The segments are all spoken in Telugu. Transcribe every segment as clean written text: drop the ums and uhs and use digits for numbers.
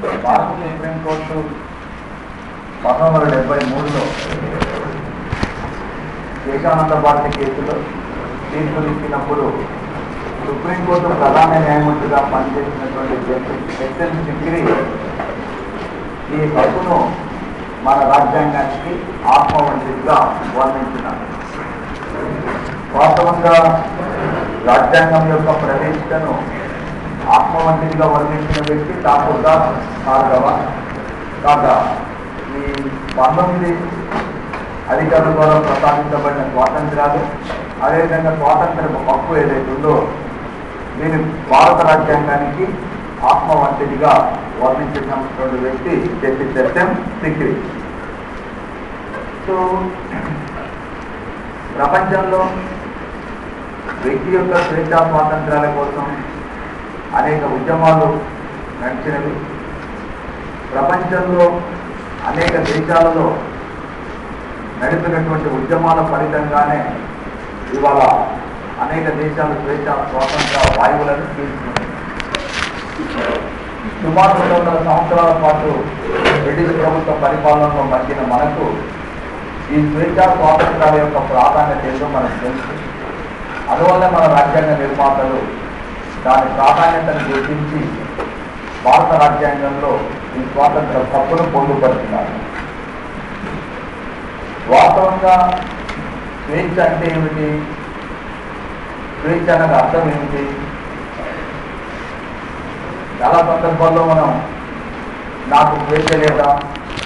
భారత సుప్రీంకోర్టు 1973లో కేశానంద భారతి కేసులో తీర్పులు ఇచ్చినప్పుడు సుప్రీంకోర్టు ప్రధాన న్యాయమూర్తిగా పనిచేసినటువంటి జస్టిస్ ఎస్ఎల్ సిక్రీ ఈ హక్కును మన రాజ్యాంగానికి ఆత్మ వంటిగా వర్ణించినారు. వాస్తవంగా రాజ్యాంగం యొక్క ప్రవేశికను ఆత్మ వంటిగా వర్ణించిన వ్యక్తి ఠాకూర్ దాస్ భార్గవ. కాగా ఈ 19 అధికారుల ద్వారా ప్రసాదించబడిన స్వాతంత్ర్యాలు, అదేవిధంగా స్వాతంత్ర హక్కు ఏదైతే ఉందో దీని భారత రాజ్యాంగానికి ఆత్మ వంటిదిగా వర్ణించినటువంటి వ్యక్తి జస్టిస్ ఎస్ఎం సిక్రీ. సో ప్రపంచంలో వ్యక్తి యొక్క స్వేచ్ఛా స్వాతంత్ర్యాల కోసం అనేక ఉద్యమాలు నడిచినవి. ప్రపంచంలో అనేక దేశాలలో నడిపినటువంటి ఉద్యమాల ఫలితంగానే ఇవాళ అనేక దేశాలు స్వేచ్ఛా స్వాతంత్ర వాయువులను తీసుకున్నాయి. సుమారు 200 సంవత్సరాల పాటు బ్రిటిష్ ప్రభుత్వ పరిపాలనలో మధ్యన మనకు ఈ స్వేచ్ఛా స్వాతంత్రాల యొక్క ప్రాధాన్యత ఏదో మనకు తెలుసు. అందువల్ల మన రాజ్యాంగ నిర్మాతలు దాని ప్రాధాన్యతను గుర్తించి భారత రాజ్యాంగంలో ఈ స్వాతంత్ర హక్కును పొందుపరుస్తున్నారు. వాస్తవంగా స్వేచ్ఛ అంటే ఏమిటి, స్వేచ్ఛ అనేది అర్థం ఏమిటి? చాలా సందర్భాల్లో మనం నాకు స్వేచ్ఛ లేదా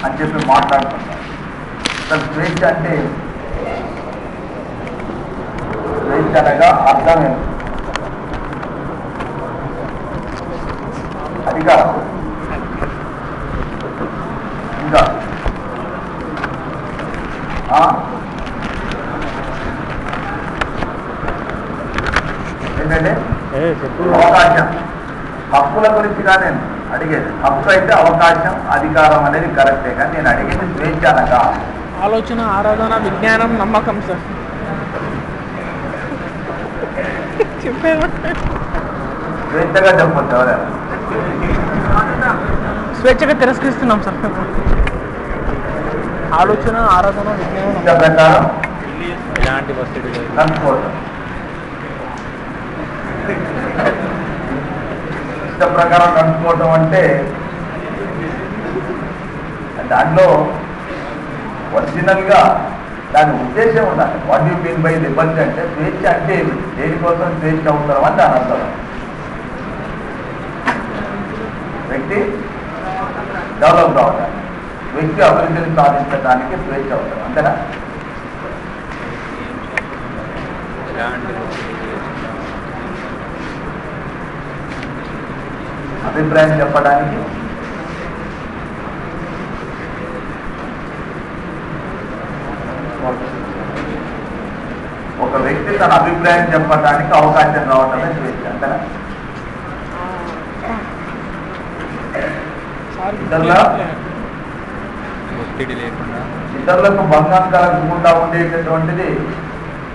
అని చెప్పి మాట్లాడుతున్నాం. అసలు స్వేచ్ఛ అంటే స్వేచ్ఛ అనగా అర్థం ఏమిటి? అధికారం. ఇంకా ఏంటంటే అవకాశం. హక్కుల గురించిగా నేను అడిగేది. హక్కు అయితే అవకాశం, అధికారం అనేది కరెక్టే, కానీ నేను అడిగేది స్వేచ్ఛ అనగా ఆలోచన, ఆరాధన, విజ్ఞానం, నమ్మకం. సార్ చెప్పేది స్వేచ్ఛగా చెప్పొచ్చు. ఎవరైనా స్వేచ్ఛగా తిరస్కరిస్తున్నాం సార్. ఆలోచన, ఆరాధన, విజ్ఞానం ప్రకారం ఎలాంటి వస్తువులు కనుక్కోవడం. ఇష్ట ప్రకారం కనుక్కోవటం అంటే దాంట్లో ఒరిజినల్గా దాని ఉద్దేశం ఉండాలి. What you mean by Liberty అంటే స్వేచ్ఛ అంటే దేనికోసం స్వేచ్ఛ అవసరం అని దాని అర్థం. వ్యక్తి డెవలప్ కావడానికి, వ్యక్తి అభివృద్ధిని సాధించడానికి స్వేచ్ఛ అవసరం, అంతేనా? అభిప్రాయం చెప్పడానికి ఒక వ్యక్తి తన అభిప్రాయం చెప్పడానికి అవకాశం రావటమే స్వేచ్ఛ, అంతేనా? ఇతరులకు భంగం కలగకుండా ఉండేటటువంటిది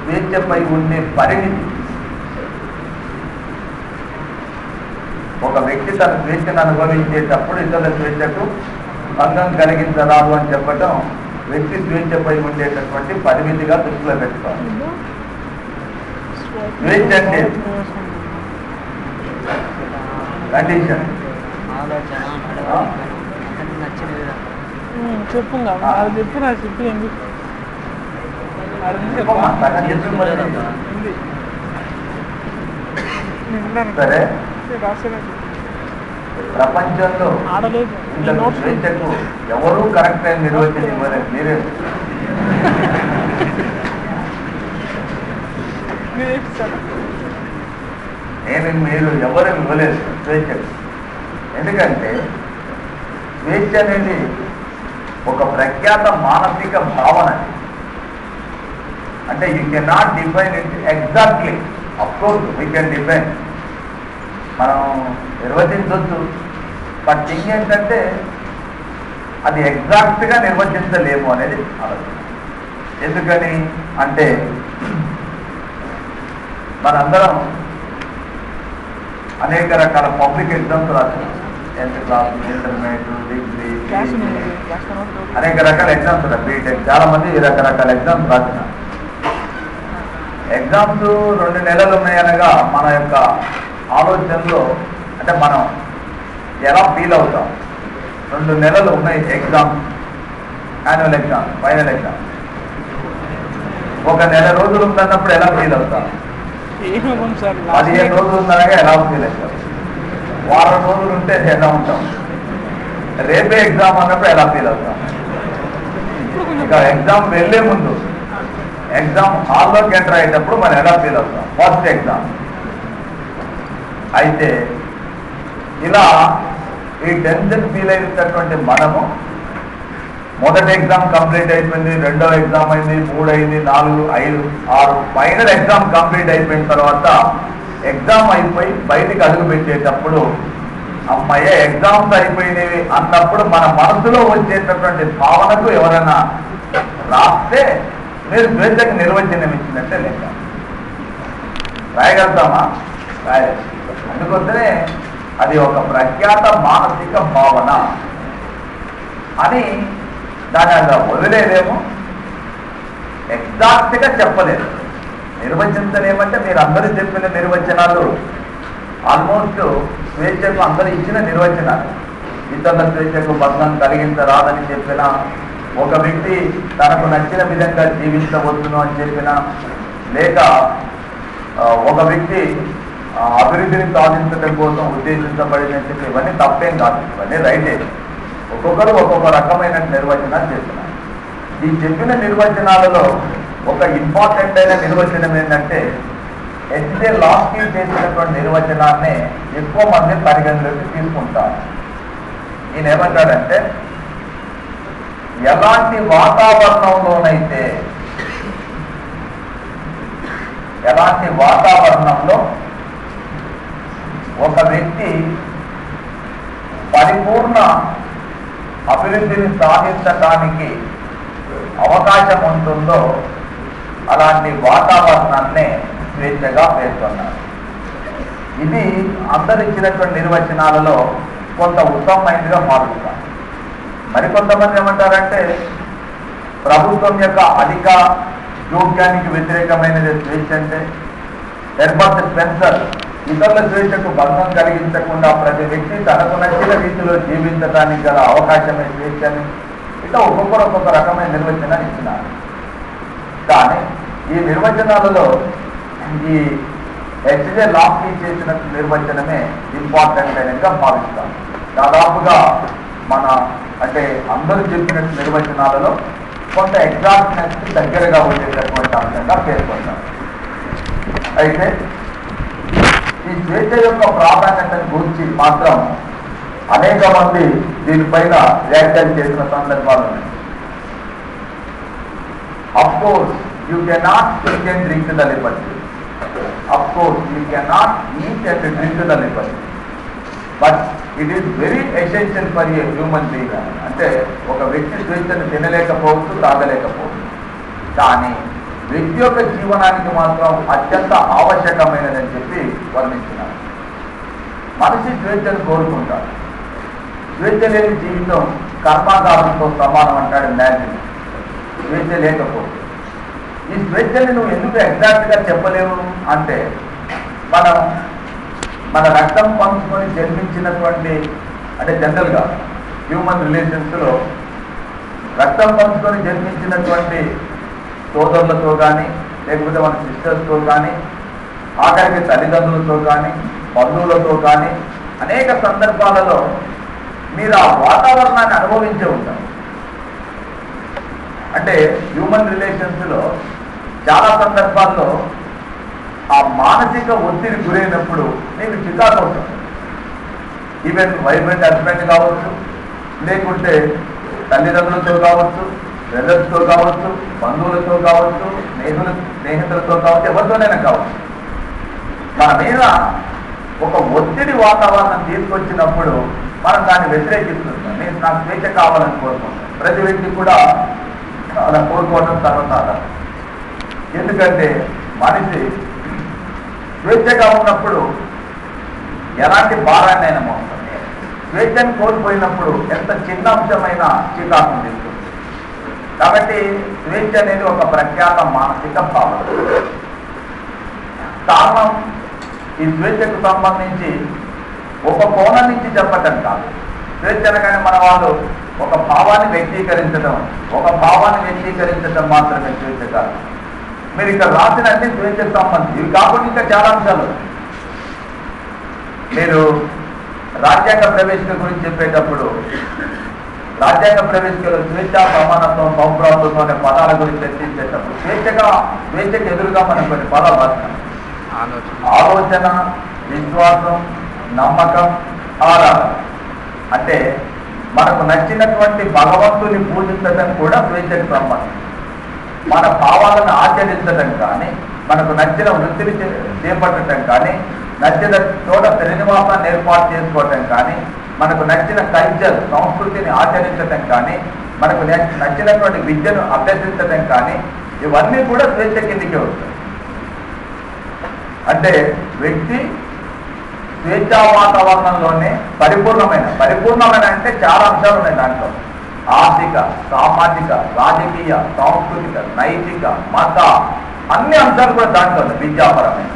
స్వేచ్ఛపై ఉండే పరిమితి. ఒక వ్యక్తి తన స్వేచ్ఛను అనుభవించేటప్పుడు ఇతరుల స్వేచ్ఛకు భంగం కలిగించరాదు అని చెప్పటం వ్యక్తి స్వేచ్ఛపై ఉండేటటువంటి పరిమితిగా దృష్టిలో పెట్టుకోవాలి. స్వేచ్ఛ అంటే కండిషన్. చెప్పు చెప్పు నా చెప్పు ఎందుకు సరే. ప్రపంచంలో స్వేచ్ఛకు ఎవరూ కరెక్ట్ అయిన నిర్వచనం ఇవ్వలేదు. మీరే మీరు ఎవరు ఇవ్వలేదు స్వేచ్ఛకు. ఎందుకంటే స్వేచ్ఛ అనేది ఒక ప్రఖ్యాత మానసిక భావన. అంటే you can not define it exactly. Of course we can define, మనం నిర్వచించవచ్చు. బట్ థింగ్ ఏంటంటే అది ఎగ్జాక్ట్గా నిర్వచించలేము అనేది ఆలోచన. ఎందుకని అంటే మనందరం అనేక రకాల పబ్లిక్ ఎగ్జామ్స్ రాస్తున్నాం. 10th class, intermediate, degree, class PG, ఉంది, క్లాస్ తర్వాత అనేక రకాల ఎగ్జామ్స్ ఉన్నాయి. బీటెక్ చాలా మంది రకరకాల ఎగ్జామ్స్ రాస్తున్నారు. ఎగ్జామ్స్ 2 నెలలు ఉన్నాయనగా మన యొక్క ఆలోచనలో అంటే మనం ఎలా ఫీల్ అవుతాం. 2 నెలలు ఉన్నాయి exams, annual exam, final exam. 1 నెల రోజులు ఉందన్నప్పుడు ఎలా ఫీల్ అవుతాం? ఏమవుతాం సార్? 15 రోజులు ఉందనగా ఎలా ఫీల్ అవుతాం? వారం రోజులు ఉంటే ఎలా ఉంటాం? రేపే ఎగ్జామ్ అన్నప్పుడు ఎలా ఫీల్ అవుతాం? ఇక ఎగ్జామ్ వెళ్ళే ముందు ఎగ్జామ్ హాల్లోకి ఎంటర్ అయ్యేటప్పుడు మనం ఎలా ఫీల్ అవుతాం? First exam. అయితే ఇలా ఈ టెన్షన్ ఫీల్ అయినటువంటి మనము మొదటి ఎగ్జామ్ కంప్లీట్ అయిపోయింది, 2వ ఎగ్జామ్ అయింది, 3 అయింది, 4, 5, 6 ఫైనల్ ఎగ్జామ్ కంప్లీట్ అయిపోయిన తర్వాత ఎగ్జామ్ అయిపోయి బయటికి అడుగు పెట్టేటప్పుడు అమ్మాయి ఎగ్జామ్స్ అయిపోయినవి అన్నప్పుడు మన మనసులో వచ్చేటటువంటి భావనకు ఎవరైనా రాస్తే మీరు స్వేచ్ఛకు నిర్వచనం ఇచ్చినట్టే లెక్క. రాయగలుగుతామా? రాయలేదు. అందుకోసమే అది ఒక ప్రఖ్యాత మానసిక భావన అని దాని అలా వదిలేదేమో, ఎగ్జాక్ట్గా చెప్పలేదు. నిర్వచించలేమంటే మీరు అందరూ చెప్పిన నిర్వచనాలు ఆల్మోస్ట్ స్వేచ్ఛకు అందరూ ఇచ్చిన నిర్వచనాలు. ఇతరుల స్వేచ్ఛకు భంగం కలిగించరాదని చెప్పిన, ఒక వ్యక్తి తనకు నచ్చిన విధంగా జీవించవచ్చును అని చెప్పిన, లేక ఒక వ్యక్తి అభివృద్ధిని సాధించడం కోసం ఉద్దేశించబడినని చెప్పి ఇవన్నీ తప్పేం కాదు, ఇవన్నీ రైటే. ఒక్కొక్కరు ఒక్కొక్క రకమైన నిర్వచనాలు చేస్తున్నారు. ఈ చెప్పిన నిర్వచనాలలో ఒక ఇంపార్టెంట్ అయిన నిర్వచనం ఏంటంటే ఎస్జే లాస్కి చేసినటువంటి నిర్వచనాన్ని ఎక్కువ మంది పరిగణలోకి తీసుకుంటారు. ఈయన ఏమంటాడంటే ఎలాంటి వాతావరణంలో ఒక వ్యక్తి పరిపూర్ణ అభివృద్ధిని సాధించడానికి అవకాశం ఉంటుందో అలాంటి వాతావరణాన్నే స్వేచ్ఛగా పేర్కొన్నారు. ఇది అందరు ఇచ్చినటువంటి నిర్వచనాలలో కొంత ఉత్తమమైనదిగా మారుతాం. మరికొంతమంది ఏమంటారంటే ప్రభుత్వం యొక్క అధిక జోక్యానికి వ్యతిరేకమైనది స్వేచ్ఛ అంటే. హెర్బర్ట్ స్పెన్సర్ ఇతరుల స్వేచ్ఛకు భంగం కలిగించకుండా ప్రతి వ్యక్తి తనకు నచ్చిన రీతిలో జీవించడానికి గల అవకాశమే స్వేచ్ఛ అని ఇట్లా ఒక్కొక్కరు ఒక్కొక్క రకమైన నిర్వచనాన్ని ఇచ్చినారు. కానీ ఈ నిర్వచనాలలో ఈ హెచ్జే లాస్కి చేసిన నిర్వచనమే ఇంపార్టెంట్ అయినగా భావిస్తాం. దాదాపుగా మన అంటే అందరూ చెప్పిన నిర్వచనాలలో కొంత ఎగ్జాక్ట్నెస్కి దగ్గరగా ఉండేటటువంటి అంశంగా పేర్కొంటాం. అయితే ఈ స్వేచ్ఛ యొక్క ప్రాధాన్యతను గురించి మాత్రం అనేక మంది దీనిపైన వ్యాఖ్యలు చేసిన సందర్భాలు ఉన్నాయి. Of course, you cannot eat and drink the liberty. Of course, you cannot eat and drink the liberty. But it is very essential for a human being. అంటే ఒక వ్యక్తి స్వేచ్ఛను తినలేకపోవచ్చు, తాగలేకపోవచ్చు. కానీ వ్యక్తి యొక్క జీవనానికి మాత్రం అత్యంత ఆవశ్యకమైనదని చెప్పి వర్ణించినారు. మనిషి స్వేచ్ఛను కోరుకుంటాడు. స్వేచ్ఛ లేని జీవితం కర్మాగారంతో సమానం అంటాడు మ్యాజిన్. స్వేచ్ఛ లేకపోతే ఈ స్వేచ్ఛని నువ్వు ఎందుకు ఎగ్జాక్ట్గా చెప్పలేవు అంటే మన రక్తం పంచుకొని జన్మించినటువంటి అంటే జనరల్గా హ్యూమన్ రిలేషన్స్లో రక్తం పంచుకొని జన్మించినటువంటి సోదరులతో కానీ లేకపోతే మన సిస్టర్స్తో కానీ ఆఖరికి తల్లిదండ్రులతో కానీ బంధువులతో కానీ అనేక సందర్భాలలో మీరు ఆ వాతావరణాన్ని అనుభవించే ఉంటారు. అంటే హ్యూమన్ రిలేషన్స్లో చాలా సందర్భాల్లో ఆ మానసిక ఒత్తిడి గురైనప్పుడు నీకు చికాకు అవుతుంది. ఈవెన్ వైఫ్ అండ్ హస్బెండ్ కావచ్చు, లేకుంటే తల్లిదండ్రులతో కావచ్చు, బ్రదర్స్తో కావచ్చు, బంధువులతో కావచ్చు, స్నేహితులతో కావచ్చు, ఎవరితోనైనా కావచ్చు. మన మీద ఒక ఒత్తిడి వాతావరణం తీసుకొచ్చినప్పుడు మనం దాన్ని వ్యతిరేకిస్తున్నాం. నేను నాకు స్వేచ్ఛ కావాలని కోరుకుంటాను. ప్రతి వ్యక్తి కూడా అలా కోరుకోవడం సర్వసాధారణం. ఎందుకంటే మనిషి స్వేచ్ఛగా ఉన్నప్పుడు ఎలాంటి భారాన్ని అయినా మోస్తుంది. స్వేచ్ఛను కోల్పోయినప్పుడు ఎంత చిన్న అంశమైన చికాకు తీస్తుంది. కాబట్టి స్వేచ్ఛ అనేది ఒక ప్రఖ్యాత మానసిక భావన. కారణం ఈ స్వేచ్ఛకు సంబంధించి ఒక కోణం నుంచి చెప్పటం కాదు. స్వేచ్ఛ అనగానే మన వాళ్ళు ఒక భావాన్ని వ్యక్తీకరించడం మాత్రమే స్వేచ్ఛ కాదు. మీరు ఇక్కడ రాసిన అన్ని స్వేచ్ఛకు సంబంధించి, ఇవి కాకుండా ఇంకా చాలా అంశాలు. మీరు రాజ్యాంగ ప్రవేశిక గురించి చెప్పేటప్పుడు రాజ్యాంగ ప్రవేశికలో స్వేచ్ఛ, సమానత్వం, సౌభ్రాతృత్వం అనే పదాల గురించి చర్చించేటప్పుడు స్వేచ్ఛకు ఎదురుగా మనం కొన్ని పదాలు రాసినాం. ఆలోచన, విశ్వాసం, నమ్మకం, ఆరాధన. అంటే మనకు నచ్చినటువంటి భగవంతుని పూజించడం కూడా స్వేచ్ఛకు సంబంధించి. మన భావాలను ఆచరించడం కానీ, మనకు నచ్చిన వృత్తిని చేపట్టడం కానీ, నచ్చిన చోట శ్రీనివాసాన్ని ఏర్పాటు చేసుకోవటం కానీ, మనకు నచ్చిన కల్చర్ సంస్కృతిని ఆచరించటం కానీ, మనకు నచ్చినటువంటి విద్యను అభ్యసించటం కానీ, ఇవన్నీ కూడా స్వేచ్ఛ కిందికే వస్తాయి. అంటే వ్యక్తి స్వేచ్ఛా వాతావరణంలోనే పరిపూర్ణమైన అంటే చాలా అంశాలు ఉన్నాయి దాంట్లో. ఆర్థిక, సామాజిక, రాజకీయ, సాంస్కృతిక, నైతిక, మత అన్ని అంశాలు కూడా దాంట్లో ఉన్నాయి. విద్యాపరమైన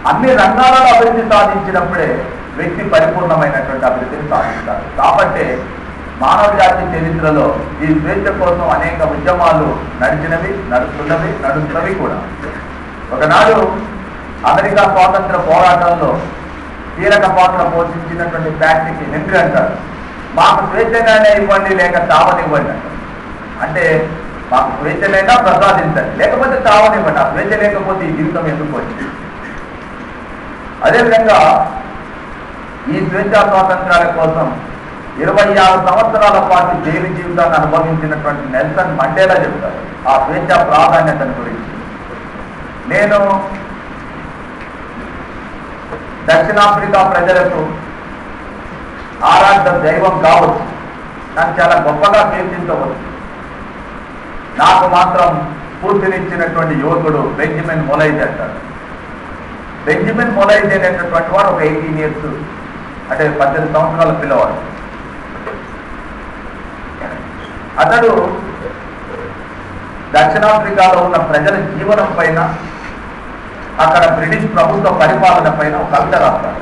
అన్ని రంగాలలో అభివృద్ధి సాధించినప్పుడే వ్యక్తి పరిపూర్ణమైనటువంటి అభివృద్ధిని సాధిస్తారు. కాబట్టి మానవ జాతి చరిత్రలో ఈ స్వేచ్ఛ కోసం అనేక ఉద్యమాలు నడుస్తున్నవి కూడా. ఒకనాడు అమెరికా స్వాతంత్ర పోరాటంలో కీలక పాత్ర పోషించినటువంటి ఫ్యాక్టరీకి హెన్రీ అంటారు, మాకు స్వేచ్ఛగానే ఇవ్వండి లేక చావనివ్వండి అంటారు. అంటే మాకు స్వేచ్ఛనైనా ప్రసాదించండి, లేకపోతే చావనివ్వండి. ఆ స్వేచ్ఛ లేకపోతే ఈ జీవితం ఎందుకు వచ్చింది? అదేవిధంగా ఈ స్వేచ్ఛా స్వాతంత్రాల కోసం 26 సంవత్సరాల పాటు జైలు జీవితాన్ని అనుభవించినటువంటి నెల్సన్ మండేలా చెప్తారు ఆ స్వేచ్ఛ ప్రాధాన్యతను గురించి. నేను దక్షిణాఫ్రికా ప్రజలకు ఆరాధ్య దైవం కావచ్చు, నాకు చాలా గొప్పగా కీర్తించవచ్చు. నాకు మాత్రం స్ఫూర్తినిచ్చినటువంటి యువకుడు బెంజమిన్ మొలైజ్ అంటారు. బెంజమిన్ మొలైజ్ అనేటటువంటి వాడు ఒక 18 years అంటే 18 సంవత్సరాల పిల్లవాడు. అతడు దక్షిణాఫ్రికాలో ఉన్న ప్రజల జీవనం పైన, అక్కడ బ్రిటిష్ ప్రభుత్వ పరిపాలన పైన ఒక కవిత రాస్తాడు.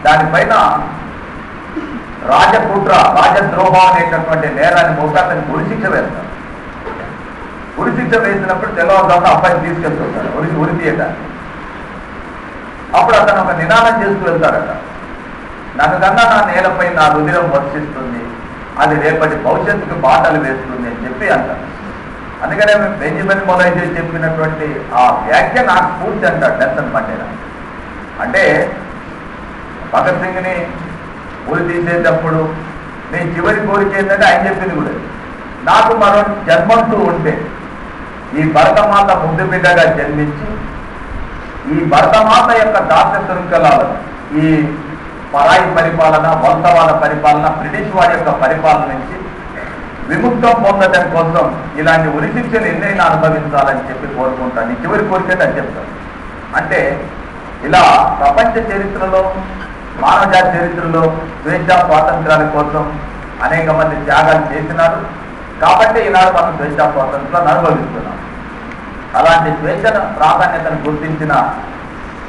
దానిపైన రాజద్రోహం అనేటటువంటి నేరాన్ని మోసి అతన్ని ఉరిశిక్ష వేస్తాడు. ఉరిశిక్ష వేసినప్పుడు తెల్లవారుజామున అబ్బాయిని తీసుకెళ్తుంటాడు ఉరి తీయటానికి. అప్పుడు అతను ఒక నినాదం చేస్తూ వెళ్తాడట, నన్ను కన్నా నా నేలపై నా రుధిరం వర్షిస్తుంది, అది రేపటి భవిష్యత్తుకు బాటలు వేస్తుంది అని చెప్పి అంటారు. అందుకనే బెంజమిన్ మొలైజ్ చెప్పినటువంటి ఆ వ్యాఖ్య నాకు స్ఫూర్తి అంటాడు నెల్సన్ మండేలా. అంటే భగత్ సింగ్ని ఉరి తీసేటప్పుడు నీ చివరి కోరిక ఏంటంటే ఆయన చెప్పింది కూడా, నాకు మరో జన్మంటూ ఉంటే ఈ భరతమాత ముద్దు బిడ్డగా జన్మించి ఈ భరతమాత యొక్క దాస్య శృంఖలాలను, ఈ పరాయి పరిపాలన, వలసవాద పరిపాలన, బ్రిటిష్ వారి యొక్క పరిపాలన నుంచి విముక్తం పొందడం కోసం ఇలాంటి ఉరిశిక్షలు ఎన్నైనా అనుభవించాలని చెప్పి కోరుకుంటాను. చివరి కోరిక అని చెప్తాను. అంటే ఇలా ప్రపంచ చరిత్రలో, మానవ జాతి చరిత్రలో స్వేచ్ఛా స్వాతంత్రాల కోసం అనేక మంది త్యాగాలు చేసినారు. కాబట్టి ఈనాడు మనం స్వేచ్ఛా స్వాతంత్రాలను అనుభవిస్తున్నాం. అలాంటి స్వేచ్ఛను ప్రాధాన్యతను గుర్తించిన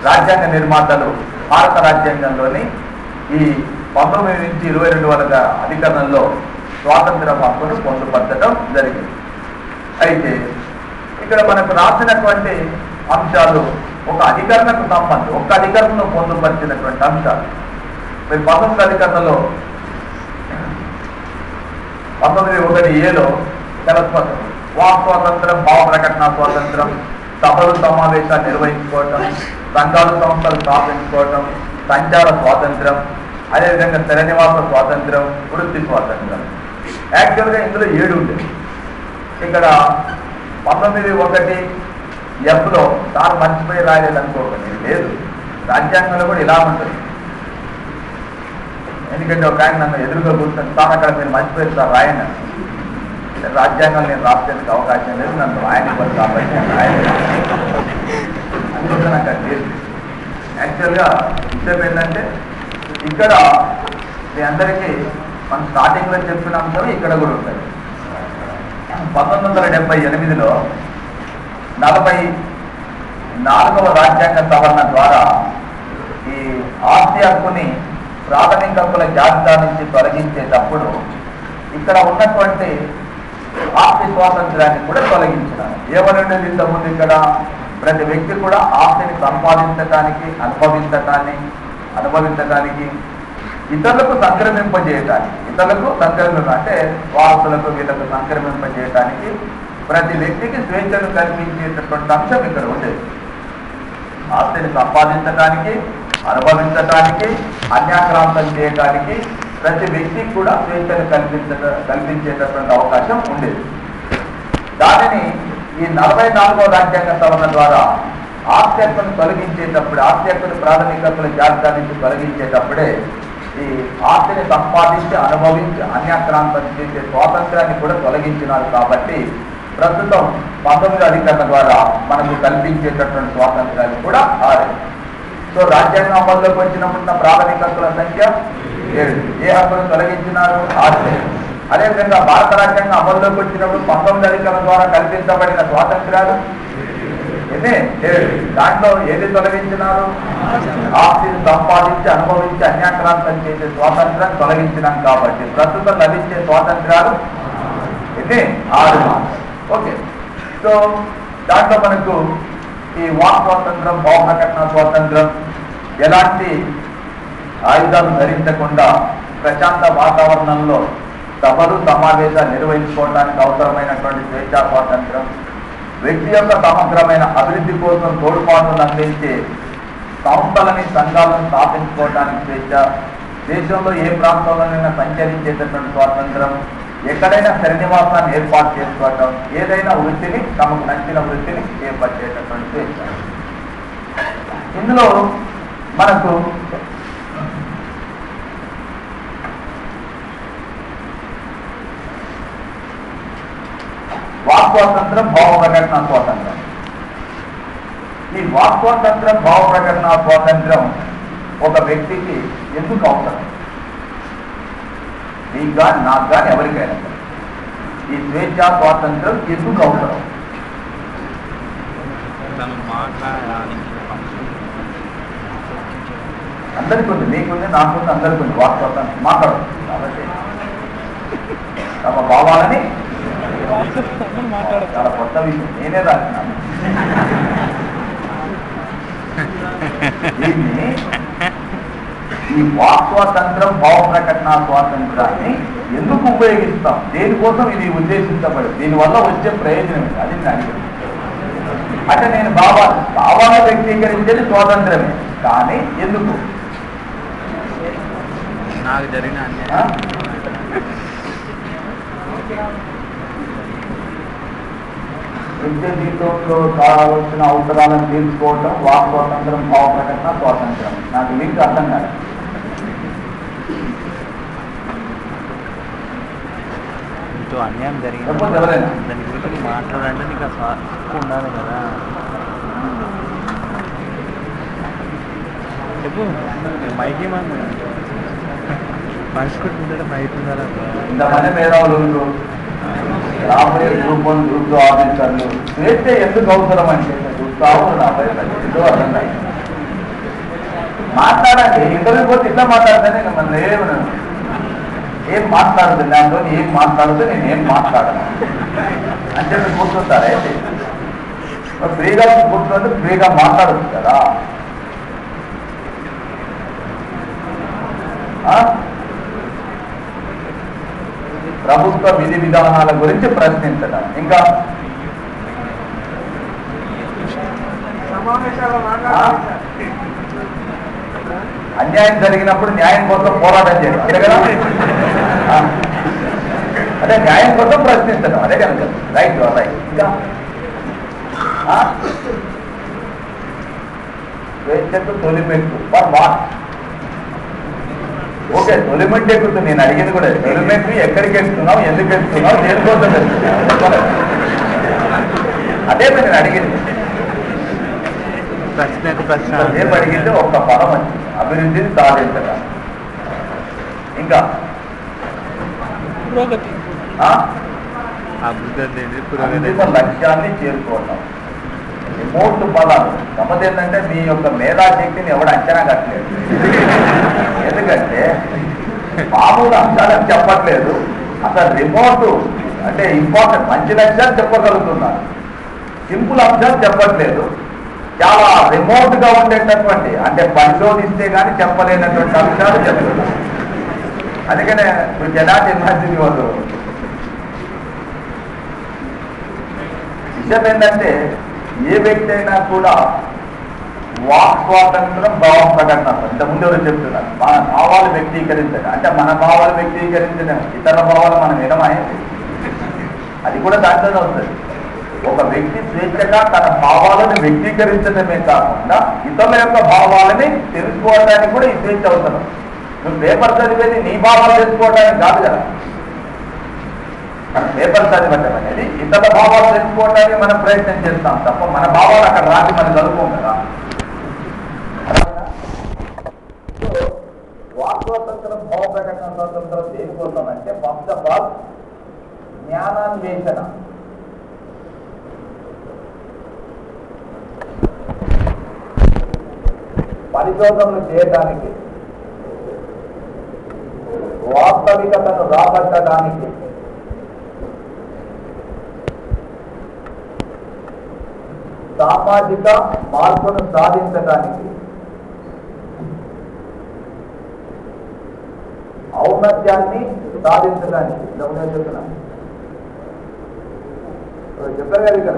రాజ్యాంగ నిర్మాతలు భారత రాజ్యాంగంలోని ఈ 19 నుంచి 22 వరకు అధికరణంలో స్వాతంత్ర హక్కును పొందుపరచడం జరిగింది. అయితే ఇక్కడ మనకు రాసినటువంటి అంశాలు ఒక అధికరణకు సంబంధం, ఒక్క అధికరణను పొందుపరిచినటువంటి అంశాలు. 19 అధికరణలో 19(1)(a)లో వాక్ స్వాతంత్రం, భావ ప్రకటన స్వాతంత్రం, సభలు సమావేశాలు నిర్వహించుకోవటం, సంఘాలు సంస్థలు స్థాపించుకోవటం, సంచార స్వాతంత్రం, అదేవిధంగా స్థిర నివాస స్వాతంత్రం, వృత్తి స్వాతంత్రం. యాక్చువల్గా ఇందులో 7 ఉండేది. ఇక్కడ 19(1)(f)లో తాను మర్చిపోయి రాయలేదు అనుకోకండి, లేదు, రాజ్యాంగంలో కూడా ఇలా ఉంటుంది. ఎందుకంటే ఒక ఆయన నన్ను ఎదురుగా కూర్చొని తాను అక్కడ మీరు మర్చిపోయి సార్ రాయను, రాజ్యాంగం నేను రాసేందుకు అవకాశం లేదు, నన్ను రాయనివ్వదు కాబట్టి నేను రాయలేదు. అందుకోసం నాకు అది లేదు. యాక్చువల్గా విషయం ఏంటంటే ఇక్కడ మీ అందరికీ మనం స్టార్టింగ్లో చెప్పిన అంశం ఇక్కడ కూడా ఉంటుంది. 1978లో 44వ రాజ్యాంగ సవరణ ద్వారా ఈ ఆస్తి హక్కుని ప్రాథమిక హక్కుల జాబితా నుంచి తొలగించేటప్పుడు ఇక్కడ ఉన్నటువంటి ఆస్తి స్వాతంత్ర్యాన్ని కూడా తొలగించినారు. ఏమనండి ఇంతకుముందు ఇక్కడ ప్రతి వ్యక్తి కూడా ఆస్తిని సంపాదించడానికి అనుభవించడానికి ఇతరులకు సంక్రమింపజేయటానికి అంటే వారసులకు వీళ్ళకు సంక్రమింపజేయటానికి ప్రతి వ్యక్తికి స్వేచ్ఛను కల్పించేటటువంటి అంశం ఇక్కడ ఉండేది. ఆస్తిని సంపాదించడానికి, అనుభవించటానికి, అన్యాక్రాంతం చేయడానికి ప్రతి వ్యక్తికి కూడా స్వేచ్ఛను కల్పించేటటువంటి అవకాశం ఉండేది. దానిని ఈ 44వ రాజ్యాంగ సవరణ ద్వారా ఆస్తి హక్కును తొలగించేటప్పుడు, ఆస్తి హక్కును ప్రాథమిక హక్కుల జాబితా నుంచి తొలగించేటప్పుడే ఈ ఆస్తిని సంపాదించి, అనుభవించి, అన్యాక్రాంతం చేసే స్వాతంత్రాన్ని కూడా తొలగించినారు. కాబట్టి ప్రస్తుతం 19వ అధికరణ ద్వారా మనకు కల్పించేటటువంటి స్వాతంత్రాలు కూడా 6. సో రాజ్యాంగం అమల్లోకి వచ్చినప్పుడు ప్రాథమిక హక్కుల సంఖ్య 7. ఏ హక్కును తొలగించినారు? 6. అదేవిధంగా భారత రాజ్యాంగం అమల్లోకి వచ్చినప్పుడు 19వ అధికరణ ద్వారా కల్పించబడిన స్వాతంత్రాలు 7. దాంట్లో ఏది తొలగించినారు? ఆస్తిని సంపాదించి, అనుభవించి, అన్యాక్రాంతం చేసే స్వాతంత్రాన్ని తొలగించినాం. కాబట్టి ప్రస్తుతం లభించే స్వాతంత్రాలు 6. ఓకే. సో దాంట్లో మనకు ఈ వాక్ స్వాతంత్రం, భావ ప్రకటన స్వాతంత్రం, ఎలాంటి ఆయుధాలు ధరించకుండా ప్రశాంత వాతావరణంలో సభలు సమావేశాలు నిర్వహించుకోవడానికి అవసరమైనటువంటి స్వేచ్ఛా స్వాతంత్రం, వ్యక్తి యొక్క సమగ్రమైన అభివృద్ధి కోసం తోడ్పాటును అందించే సంస్థలని, సంఘాలను స్థాపించుకోవడానికి స్వేచ్ఛ, దేశంలో ఏ ప్రాంతంలోనైనా సంచరించేటటువంటి స్వాతంత్రం, ఎక్కడైనా స్థిరనివాసాన్ని ఏర్పాటు చేసుకోవటం, ఏదైనా వృత్తిని, తమకు నచ్చిన వృత్తిని చేపట్టేటటువంటి స్వేచ్ఛ. ఇందులో మనకు వాక్ స్వాతంత్రం, భావ ప్రకటన స్వాతంత్రం. ఈ వాక్ స్వాతంత్రం, భావ ప్రకటన స్వాతంత్రం ఒక వ్యక్తికి ఎందుకు అవసరం? నీకు కానీ, నాకు కానీ, ఎవరికైనా ఈ స్వేచ్ఛా స్వాతంత్రం ఎందుకు అవసరం? అందరికీ ఉంది, నీకుంది, నాకుంది, అందరికీ ఉంది. వాక్ స్వాతంత్రం మాట్లాడుతుంది. కాబట్టి తమ భావాలని చాలా కొత్త విషయం, నేనే రాసినాను. దీన్ని ఈ వాక్ స్వాతంత్రం, భావ ప్రకటన స్వాతంత్రాన్ని ఎందుకు ఉపయోగిస్తాం? దేనికోసం ఇది ఉద్దేశించబడింది? దీనివల్ల వచ్చే ప్రయోజనం ఏంటి? అది నేను అడిగాను. అంటే నేను భావాలను వ్యక్తీకరించేది స్వాతంత్రమే, కానీ ఎందుకు? నాకు జరిగిన నిత్య జీవితంలో కావాల్సిన అవసరాలను తీర్చుకోవటం వాక్ స్వాతంత్రం, భావ ప్రకటన స్వాతంత్రం. నాకు లింక్ అర్థం కాదు. అన్యాయం జరిగింది, ఎవరైనా దాని గురించి మాట్లాడాలంటే నీకు హక్కు ఉండాలి కదా. చెప్పు, మైకి పంచుకుంటుంటే మైక్ ఉండాలి. ఇంతమంది మేధావులు, రాబోయే గ్రూప్ 1, గ్రూప్ 2 ఆఫీసర్లు స్వేచ్ఛ ఎందుకు అవసరం అంటే ఏదో అర్థం కాదు. మాట్లాడండి, ఇంటర్వ్యూ పోతే ఇట్లా మాట్లాడితేనే మన ఏం మాట్లాడుతుంది, దాంతో ఏం మాట్లాడితే నేను ఏం మాట్లాడను అంటే మీరు కూర్చుంటారా? అయితే ఫ్రీగా కూర్చుంటే ఫ్రీగా మాట్లాడచ్చు కదా. ప్రభుత్వ విధి విధానాల గురించి ప్రశ్నించడం, ఇంకా అన్యాయం జరిగినప్పుడు న్యాయం కోసం పోరాటం చేయడం, అదే కదా. అదే న్యాయం కోసం ప్రశ్నించడం, అదే కనుక రైట్. రైట్. ఇంకా స్వేచ్ఛకు తొలిమెట్టు ఫర్ వాట్? ఓకే, తొలిమెట్టు ఎక్కుతుంది. నేను అడిగింది కూడా తొలిమెట్టు ఎక్కడికి ఎక్కుతున్నావు, ఎందుకు ఎక్కుతున్నావు, దేనికోసం ఎక్కుతున్నావు, అదే నేను అడిగింది. ప్రశ్న రేపు అడిగితే ఒక్క పదం వచ్చింది, అభివృద్ధిని సాధించడం. ఇంకా అంతిమ లక్ష్యాన్ని చేరుకోవటం. రిమోట్ పదాలు గమ్మత్ ఏంటంటే మీ యొక్క మేధాశక్తిని ఎవడు అంచనా కట్టలేదు. ఎందుకంటే మామూలు అంశాలని చెప్పట్లేదు, అసలు రిమోట్ అంటే ఇంపార్టెంట్ మంచి లక్ష్యాలు చెప్పగలుగుతున్నారు, సింపుల్ అంశాలు చెప్పట్లేదు. చాలా రిమోట్ గా ఉండేటటువంటి అంటే పరిశోధిస్తే కానీ చెప్పలేనటువంటి అంశాలు చెప్తున్నారు. అందుకనే మీరు కెనాట్ ఇమాజిన్ యువర్. విషయం ఏంటంటే ఏ వ్యక్తి అయినా కూడా వాక్ స్వాతంత్రం, భావ ప్రకటన. ఇంతకుముందు ఎవరు చెప్తున్నారు మన భావాలు వ్యక్తీకరించడం అంటే మన భావాలు వ్యక్తీకరించడం, ఇతర భావాలు మనం వినమైంది అది కూడా దాంట్లోనే వస్తుంది. ఒక వ్యక్తి స్వేచ్ఛగా తన భావాలను వ్యక్తీకరించడమే కాకుండా ఇతరుల యొక్క భావాలని తెలుసుకోవడానికి కూడా ఈ స్వేచ్ఛ అవసరం. నువ్వు పేపర్ చదివేది నీ భావాలు తెలుసుకోవడానికి కాదు కదా. మన పేపర్ చదివటం అనేది ఇతర భావాలు తెలుసుకోవడానికి మనం ప్రయత్నం చేస్తాం తప్ప మన భావాలు అక్కడ రాసి మనం చదువుకోం కదా. వాక్ స్వాతంత్రం, భావ ప్రకటన స్వాతంత్రం దేనికోసం అంటే ఫస్ట్ ఆఫ్ ఆల్ జ్ఞానాన్వేషణ. పరిశోధనలు చేయడానికి, వాస్తవికతను రాబట్టడానికి, సామాజిక మార్పును సాధించడానికి, ఔన్నత్యాన్ని సాధించడానికి. చెప్తున్నా చెప్పారు కదా ఇక్కడ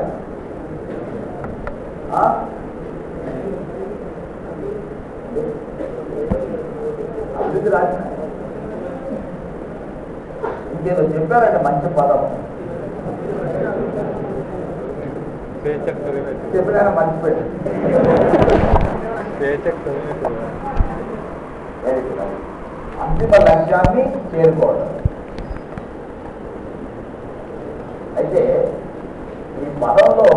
అభివృద్ధి రాసిన ఇంకేదో చెప్పారంటే మంచి పదం చెప్పినా మర్చిపోయాడు. అంతిమ లక్ష్యాన్ని చేరుకోవడం. అయితే ఈ పదంలో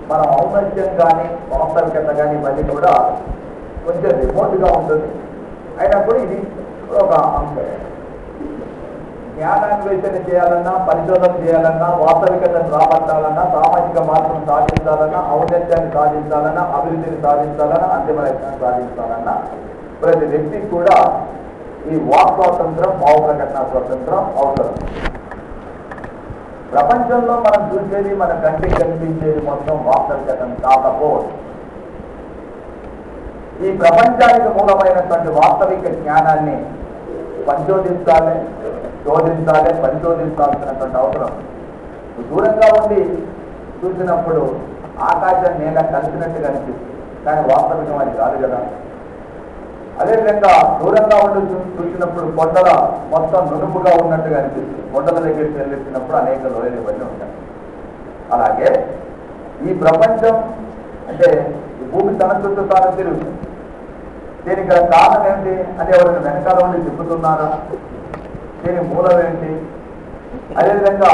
మన ఔన్నత్యం కానీ వాస్తవికత కానీ ఇవన్నీ కూడా కొంచెం రిమోట్గా ఉంటుంది. అయినప్పుడు ఇది ఒక అంశం. జ్ఞానాన్వేషణ చేయాలన్నా, పరిశోధన చేయాలన్నా, వాస్తవికతను రాబట్టాలన్నా, సామాజిక మార్పును సాధించాలన్నా, ఔన్నత్యాన్ని సాధించాలన్నా, అభివృద్ధిని సాధించాలన్నా, అంతిమ లక్ష్యాన్ని సాధించాలన్నా ప్రతి వ్యక్తికి కూడా ఈ వాక్ స్వాతంత్రం, భావ ప్రకటన స్వాతంత్రం అవసరం. ప్రపంచంలో మనం చూసేది, మన కంటికి కనిపించేది మొత్తం వాస్తవికతను కాకపోవచ్చు. ఈ ప్రపంచానికి మూలమైనటువంటి వాస్తవిక జ్ఞానాన్ని పరిశోధించాలి, శోధించాలి, పరిశోధించాల్సినటువంటి అవసరం. దూరంగా ఉండి చూసినప్పుడు ఆకాశం నేల కలిసినట్టుగా అనిపిస్తుంది, కానీ వాస్తవికం అది కాదు కదా. అదేవిధంగా దూరంగా ఉండి చూసినప్పుడు కొండల మొత్తం నునుపుగా ఉన్నట్టుగా అనిపిస్తుంది, కొండల దగ్గరికి వెళ్ళినప్పుడు అనేక లోయలు ఇవన్నీ ఉంటాయి. అలాగే ఈ ప్రపంచం అంటే ఈ భూమి తన చుట్టూ తాను తిరుగుతుంది. దీనికి కారణం ఏంటి అంటే ఎవరైనా వెనకాల ఉండి తిప్పుతున్నారా, దీని మూలం ఏంటి? అదేవిధంగా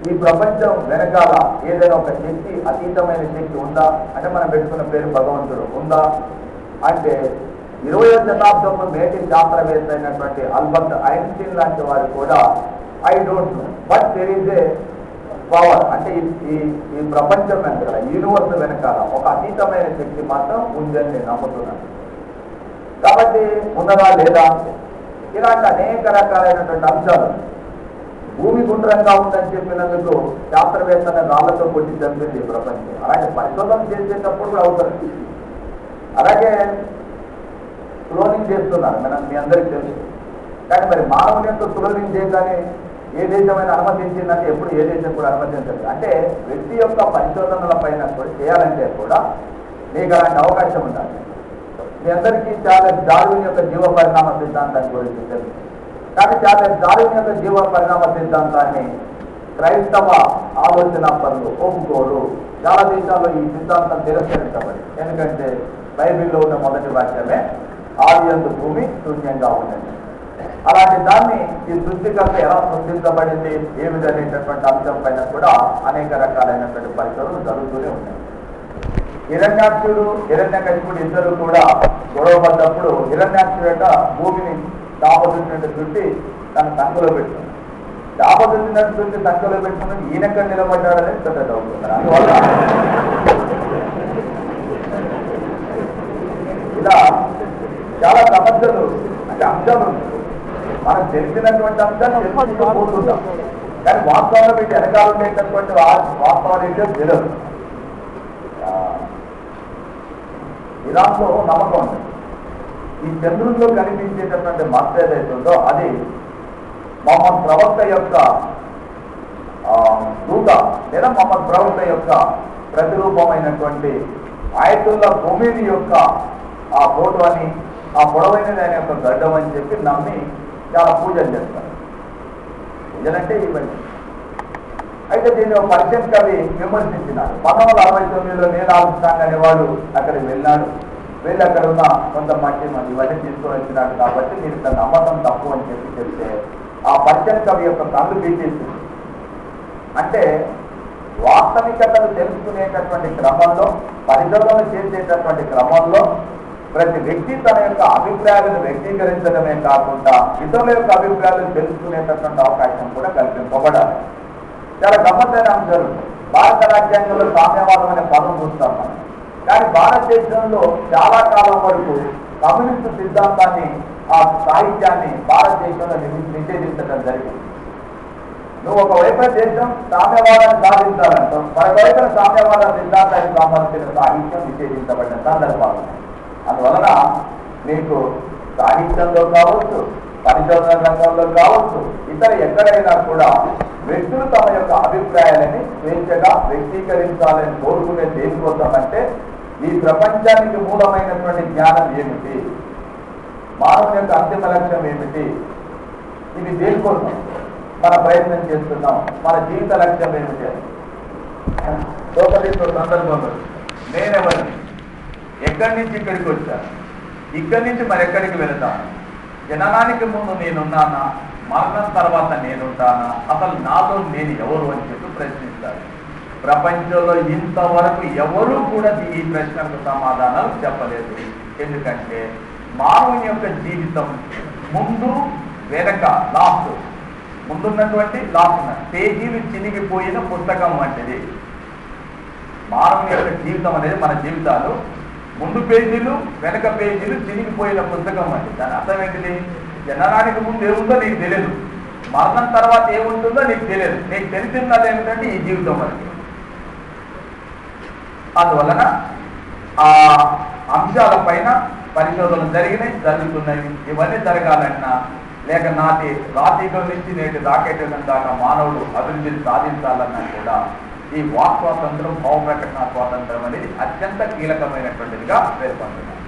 ఈ ప్రపంచం వెనకాల ఏదైనా ఒక శక్తి, అతీతమైన శక్తి ఉందా అంటే మనం పెట్టుకున్న పేరు భగవంతుడు ఉందా అంటే 20వ శతాబ్దంలో మేటి శాస్త్రవేత్త అయినటువంటి ఆల్బర్ట్ ఐన్స్టీన్ లాంటి వారు కూడా I don't know but there is a power అంటే ఈ ప్రపంచం వెనకాల, యూనివర్స్ వెనకాల ఒక అతీతమైన శక్తి మాత్రం ఉందని నేను నమ్ముతున్నాను. కాబట్టి ఉన్నదా లేదా ఇలాంటి అనేక రకాలైనటువంటి అంశాలు. భూమి గుండ్రంగా ఉందని చెప్పినందుకు శాస్త్రవేత్తలను రాళ్లతో కొట్టి చంపింది ఈ ప్రపంచం. అలాంటి పరిశోధన చేసేటప్పుడు కూడా అవసరం. అలాగే క్లోనింగ్ చేస్తున్నారు, మనం మీ అందరికీ తెలుసు. కానీ మరి మానవుని యొక్క క్లోనింగ్ చేయగానే ఏ దేశమైనా అనుమతించిందంటే ఎప్పుడు ఏ దేశం కూడా అనుమతించదు. అంటే వ్యక్తి యొక్క పరిశోధనల పైన కూడా చేయాలంటే కూడా మీకు అలాంటి అవకాశం ఉండాలి. మీ అందరికీ చార్లెస్ డార్విన్ యొక్క జీవ పరిణామ సిద్ధాంతాన్ని గురించి తెలుసు. కానీ చార్లెస్ డార్విన్ యొక్క జీవ పరిణామ సిద్ధాంతాన్ని క్రైస్తవ ఆలోచన పనులు ఒప్పుకోరు. చాలా దేశాల్లో ఈ సిద్ధాంతం తిరస్కరించబడి, ఎందుకంటే బైబిల్లో ఉన్న మొదటి వాక్యమే ఆదియందు భూమి శూన్యంగా ఉండండి. అలాంటి దాన్ని ఈ సృష్టికర్త ఎలా సృష్టించబడింది, ఏ విధమైనటువంటి అంశం పైన కూడా అనేక రకాలైనటువంటి పరిశోధనలు జరుగుతూనే ఉన్నాయి. హిరణ్యాక్షుడు, హిరణ్యకశిపుడు ఇద్దరు కూడా గొడవ పడ్డప్పుడు హిరణ్యాక్షుడట భూమిని దాపదున్నట్టు చుట్టి తన సంఖలో పెట్టుకున్నాడు. దాపదున్నట్టు చుట్టి సంఖలో పెట్టుకున్నాడు. ఈయనెక్కడ నిలబడ్డాడని పెద్ద డౌట్. అందువల్ల ఇలా చాలా సమస్యలు అంటే అంశాలు మనకు తెలిసినటువంటి అంశాన్ని తెలుసుకుంటూ పోతుంటాం. కానీ వాస్తవంలో వీటి వెనకాల ఉండేటటువంటి వాస్తవాలు ఏంటో తెలియదు. ఇరాన్లో నమ్మకం ఉంది. ఈ చంద్రుల్లో కనిపించేటటువంటి మచ్చ ఏదైతే ఉందో అది మహమ్మద్ ప్రవక్త యొక్క దూత లేదా మహమ్మద్ ప్రవక్త యొక్క ప్రతిరూపమైనటువంటి ఆయతుల్లా ఖొమేనీ యొక్క ఆ ఫోటో అని, ఆ పొడవైనది ఆయన యొక్క గడ్డం అని చెప్పి నమ్మి చాలా పూజలు చేస్తారు. పూజలంటే ఇవన్నీ. అయితే దీన్ని ఒక పరిచయం కవి విమర్శించినాడు. 1969లో నేను ఆలోచిస్తాను అనేవాడు అక్కడికి వెళ్ళాడు. వెళ్ళి అక్కడ ఉన్న కొంత మట్టి ఇవన్నీ తీసుకొని వచ్చినాడు కాబట్టి మీరు ఇక్కడ నమ్మకం తప్పు అని చెప్తే ఆ పరిచయం కవి యొక్క కళ్ళు పీకేసింది. అంటే వాస్తవికతను తెలుసుకునేటటువంటి క్రమంలో, పరిశోధన చేసేటటువంటి క్రమంలో ప్రతి వ్యక్తి తన యొక్క అభిప్రాయాలను వ్యక్తీకరించడమే కాకుండా ఇతరుల యొక్క అభిప్రాయాలను తెలుసుకునేటటువంటి అవకాశం కూడా కల్పింపబడాలి. చాలా గమ్మత్తైన అంశాలు. భారత రాజ్యాంగంలో సామ్యవాదం అనే పదం చూస్తాం మనం. కానీ భారతదేశంలో చాలా కాలం వరకు కమ్యూనిస్టు సిద్ధాంతాన్ని, ఆ సాహిత్యాన్ని భారతదేశంలో నిషేధించడం జరిగింది. నువ్వు ఒకవైపు దేశం సామ్యవాదాన్ని సాధించాలంటావు, మరొకవైపున సామ్యవాద సిద్ధాంతానికి సంబంధించిన సాహిత్యం నిషేధించబడిన సందర్భాలు. అందువలన మీకు సాహిత్యంలో కావచ్చు, పరిశోధన రంగంలో కావచ్చు, ఇతర ఎక్కడైనా కూడా వ్యక్తులు తమ యొక్క అభిప్రాయాలని స్వేచ్ఛగా వ్యక్తీకరించాలని కోరుకునే దేనికోసం అంటే ఈ ప్రపంచానికి మూలమైనటువంటి జ్ఞానం ఏమిటి, మానవుని యొక్క అంతిమ లక్ష్యం ఏమిటి, ఇది దేనికోసం మన ప్రయత్నం చేస్తున్నాం, మన జీవిత లక్ష్యం ఏమిటి అని. సందర్భంలో నేనెవరిని, ఎక్కడి నుంచి ఇక్కడికి వచ్చాను, ఇక్కడి నుంచి మరెక్కడికి వెళతాను, జననానికి ముందు నేనున్నానా, మరణం తర్వాత నేనుంటానా, అసలు నాలో నేను ఎవరు అని చెప్పి ప్రశ్నిస్తారు. ప్రపంచంలో ఇంతవరకు ఎవరూ కూడా ఈ ప్రశ్నకు సమాధానాలు చెప్పలేదు. ఎందుకంటే మానవుని యొక్క జీవితం ముందు వెనక లాస్ట్, ముందున్నటువంటి లాస్ట్ పేజీలు చినిగిపోయిన పుస్తకం వంటిది. మానవుని యొక్క జీవితం అనేది, మన జీవితాలు ముందు పేజీలు వెనక పేజీలు చినిగిపోయిన పుస్తకం వంటిది. దాని అర్థం ఏంటిది? జననానికి ముందు ఏముందో నీకు తెలియదు, మరణం తర్వాత ఏముంటుందో నీకు తెలియదు. నీకు తెలిసినది ఏమిటంటే ఈ జీవితం వరకు. అందువలన ఆ అంశాలపైన పరిశోధనలు జరిగినాయి, జరుగుతున్నాయి. ఇవన్నీ జరగాలన్నా లేక నాటి రాజకీయం నుంచి నేటి రాకెట్ దాకా మానవుడు అభివృద్ధిని సాధించాలన్నా కూడా ఈ వాక్ స్వాతంత్రం, భావ ప్రకటన స్వాతంత్రం అనేది అత్యంత కీలకమైనటువంటిదిగా పేర్కొంటున్నారు.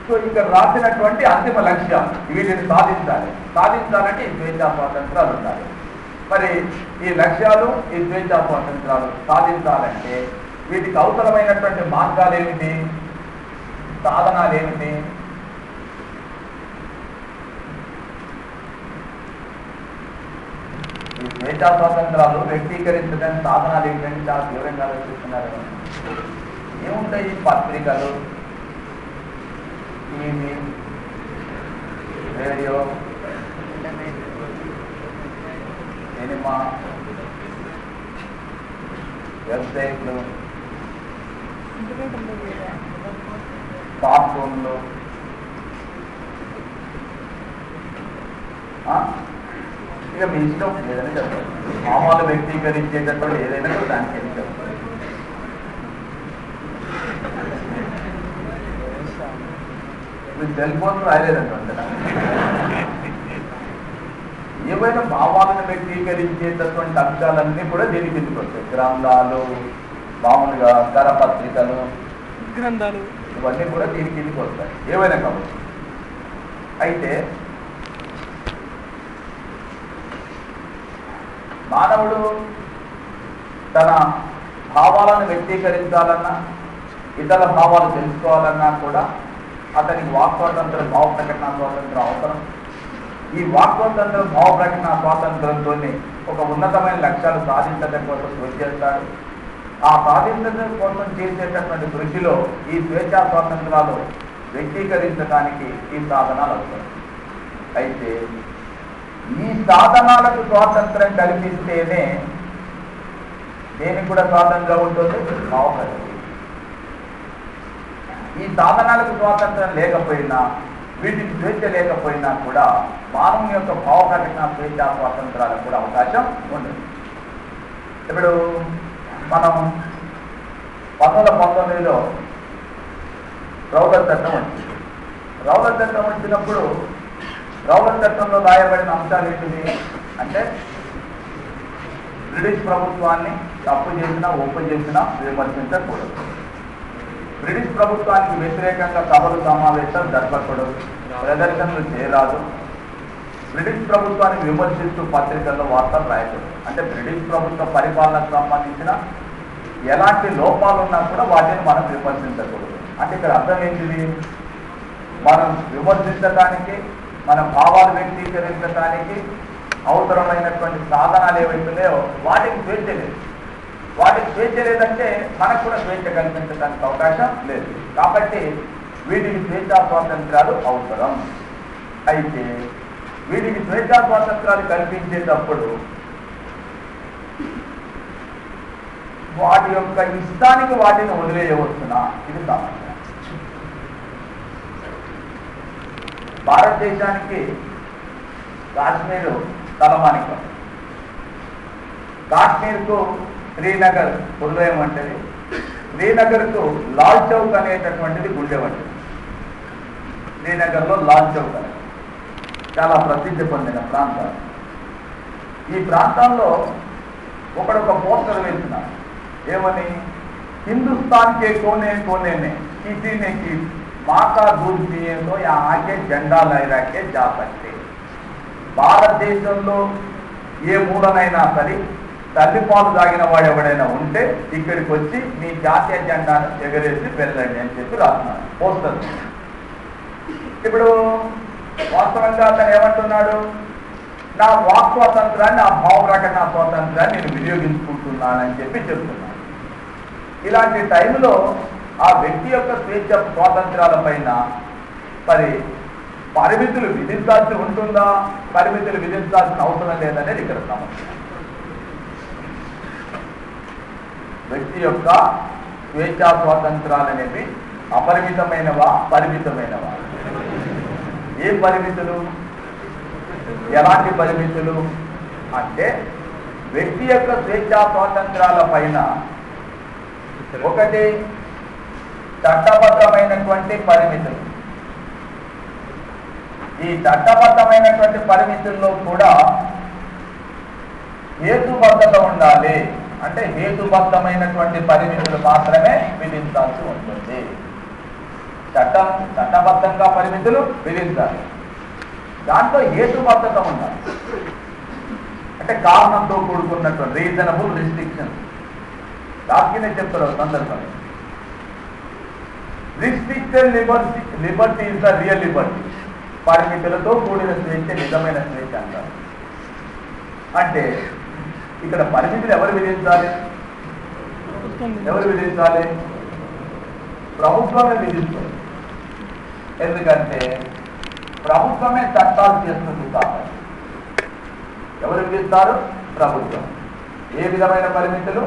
సో ఇక్కడ రాసినటువంటి అంతిమ లక్ష్యం వీటిని సాధించాలంటే ఈ స్వేచ్ఛా స్వాతంత్రాలు ఉండాలి. మరి ఈ లక్ష్యాలు, ఈ స్వేచ్ఛా స్వాతంత్రాలు సాధించాలంటే వీటికి అవసరమైనటువంటి మార్గాలు ఏమిటి, సాధనాలు ఏమిటి? ఈ స్వేచ్ఛా స్వాతంత్రాలు వ్యక్తీకరించడానికి సాధనాలు ఏంటంటే చాలా తీవ్రంగా ఆలోచిస్తున్నారు. ఏముంటాయి? పత్రికలు, టీవీ, రేడియో, సినిమా, వెబ్సైట్లు, స్మార్ట్ ఫోన్లు, ఇక మీ ఇష్టం ఏదైనా చెప్పాలి. మామూలు వ్యక్తీకరించేటటువంటి ఏదైనా దానికి ఏమి చెప్పాలి. సెల్ ఫోన్ రాయలేదంటే ఏవైనా భావాలను వ్యక్తీకరించేటటువంటి అంశాలన్నీ కూడా దీనికి ఎందుకు వస్తాయి. గ్రంథాలు, మామూలుగా కరపత్రికలు, గ్రంథాలు, ఇవన్నీ కూడా దీనికి ఎందుకు వస్తాయి, ఏవైనా కావచ్చు. అయితే మానవుడు తన భావాలను వ్యక్తీకరించాలన్నా, ఇతర భావాలు తెలుసుకోవాలన్నా కూడా అతనికి వాక్ స్వాతంత్రం, భావ ప్రకటన స్వాతంత్రం అవసరం. ఈ వాక్ స్వాతంత్రం, భావ ప్రకటన స్వాతంత్రంతో ఒక ఉన్నతమైన లక్ష్యాలు సాధించడం కోసం కృషి చేస్తాడు. ఆ సాధించడం కోసం చేసేటటువంటి కృషిలో ఈ స్వేచ్ఛా స్వాతంత్రాలు వ్యక్తీకరించడానికి ఈ సాధనాలు అవసరం. అయితే ఈ సాధనాలకు స్వాతంత్రం కల్పిస్తేనే దేనికి కూడా స్వాతంత్రం ఉంటుంది, భావకథకి. ఈ సాధనాలకు స్వాతంత్రం లేకపోయినా, వీటికి స్వేచ్ఛ లేకపోయినా కూడా మానవుని యొక్క భావకథన స్వేచ్ఛ స్వాతంత్రాలకు కూడా అవకాశం ఉండదు. ఇప్పుడు మనం 1919లో రౌలర్ చట్టం వచ్చింది. రౌలర్ చట్టం వచ్చినప్పుడు రౌలర్ చట్టంలో రాయబడిన అంశాలు ఏంటివి అంటే, బ్రిటిష్ ప్రభుత్వాన్ని తప్పు చేసినా ఒప్పు చేసినా విమర్శించకూడదు, బ్రిటిష్ ప్రభుత్వానికి వ్యతిరేకంగా సభలు సమావేశాలు జరపకూడదు, ప్రదర్శనలు చేయరాదు, బ్రిటిష్ ప్రభుత్వాన్ని విమర్శిస్తూ పత్రికల్లో వార్తలు రాయకూడదు. అంటే బ్రిటిష్ ప్రభుత్వ పరిపాలనకు సంబంధించిన ఎలాంటి లోపాలు ఉన్నా కూడా వాటిని మనం విమర్శించకూడదు. అంటే ఇక్కడ అర్థం ఏంటిది, మనం విమర్శించడానికి, మన భావాలు వ్యక్తీకరించడానికి అవసరమైనటువంటి సాధనాలు ఏవైతున్నాయో వాటికి స్వేచ్ఛ లేదు. వాటికి స్వేచ్ఛ లేదంటే మనకు కూడా స్వేచ్ఛ కల్పించడానికి అవకాశం లేదు. కాబట్టి వీటికి స్వేచ్ఛా స్వాతంత్రాలు అవసరం. అయితే వీటికి స్వేచ్ఛా స్వాతంత్రాలు కల్పించేటప్పుడు వాటి యొక్క ఇష్టానికి వాటిని వదిలేయవచ్చునా, ఇది సమస్య. భారతదేశానికి కాశ్మీరు తలమానికం, కాశ్మీర్కు శ్రీనగర్ హృదయం వంటిది, శ్రీనగర్కు లాల్ చౌక్ అనేటటువంటిది గుండె వంటిది. శ్రీనగర్లో లాల్ చౌక్ అనేది చాలా ప్రసిద్ధి పొందిన ప్రాంతం. ఈ ప్రాంతంలో ఒకడొక పోస్టర్ వేస్తున్నారు, ఏమని, హిందుస్థాన్ కే కోనే కోనే మే కిसी ने की माँ का दूध पिए तो यहाँ के జెండా లహరా के जा सकते. భారతదేశంలో ఏ మూలనైనా సరే తల్లిపాలు తాగిన వాడు ఎవడైనా ఉంటే ఇక్కడికి వచ్చి మీ జాతీయ జెండాను ఎగరేసి వెళ్ళండి అని చెప్పి రాస్తున్నారు పోస్టర్. ఇప్పుడు వాస్తవంగా అతను ఏమంటున్నాడు, నా వాక్ స్వాతంత్రాన్ని, నా భావ ప్రకటన స్వాతంత్రాన్ని నేను వినియోగించుకుంటున్నానని చెప్పి చెప్తున్నాను. ఇలాంటి టైంలో ఆ వ్యక్తి యొక్క స్వేచ్ఛ స్వాతంత్రాల పైన మరి పరిమితులు విధించాల్సి ఉంటుందా, పరిమితులు విధించాల్సిన అవసరం లేదనేది ఇక్కడ సమస్య. వ్యక్తి యొక్క స్వేచ్ఛా స్వాతంత్రాలు అనేవి అపరిమితమైనవా, పరిమితమైనవా? ఏ పరిమితులు, ఎలాంటి పరిమితులు అంటే, వ్యక్తి యొక్క స్వేచ్ఛా స్వాతంత్రాల పైన ఒకటి చట్టబద్ధమైనటువంటి పరిమితులు. ఈ చట్టబద్ధమైనటువంటి పరిమితుల్లో కూడా హేతుబద్ధత ఉండాలి. అంటే హేతుబద్ధమైనటువంటి పరిమితులు మాత్రమే విధించాల్సి ఉంటుంది. చట్టబద్ధంగా పరిమితులు విధించాలి, దాంట్లో హేతుబద్ధత ఉండాలి. అంటే కారణంతో కూడుకున్నటువంటి రీజనబుల్ రిస్ట్రిక్షన్. దానినే చెప్తారు సందర్భంగా, restricted Liberty is the real Liberty. పరిమితులతో కూడిన స్వేచ్ఛ నిజమైన స్వేచ్ఛ అంటారు. అంటే ఇక్కడ పరిమితులు ఎవరు విధించాలి? ప్రభుత్వమే విధిస్తుంది. ఎందుకంటే ప్రభుత్వమే చట్టాలు చేస్తుంది కాబట్టి. ఎవరు విధిస్తారు? ప్రభుత్వం. ఏ విధమైన పరిమితులు?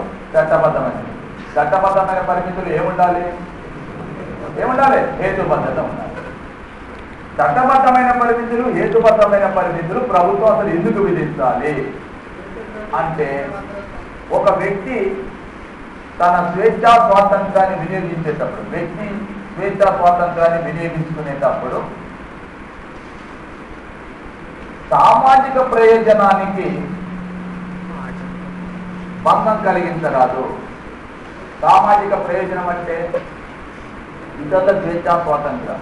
చట్టబద్ధమైన పరిమితులు ఏముండాలి? హేతుబద్ధత ఉండాలి. చట్టబద్ధమైన పరిమితులు, హేతుబద్ధమైన పరిమితులు ప్రభుత్వం అసలు ఎందుకు విధించాలి అంటే, ఒక వ్యక్తి తన స్వేచ్ఛా స్వాతంత్రాన్ని వినియోగించేటప్పుడు, వ్యక్తి స్వేచ్ఛా స్వాతంత్రాన్ని వినియోగించుకునేటప్పుడు సామాజిక ప్రయోజనానికి భంగం కలిగించరాదు. సామాజిక ప్రయోజనం అంటే ఇతరుల స్వేచ్ఛా స్వాతంత్రం.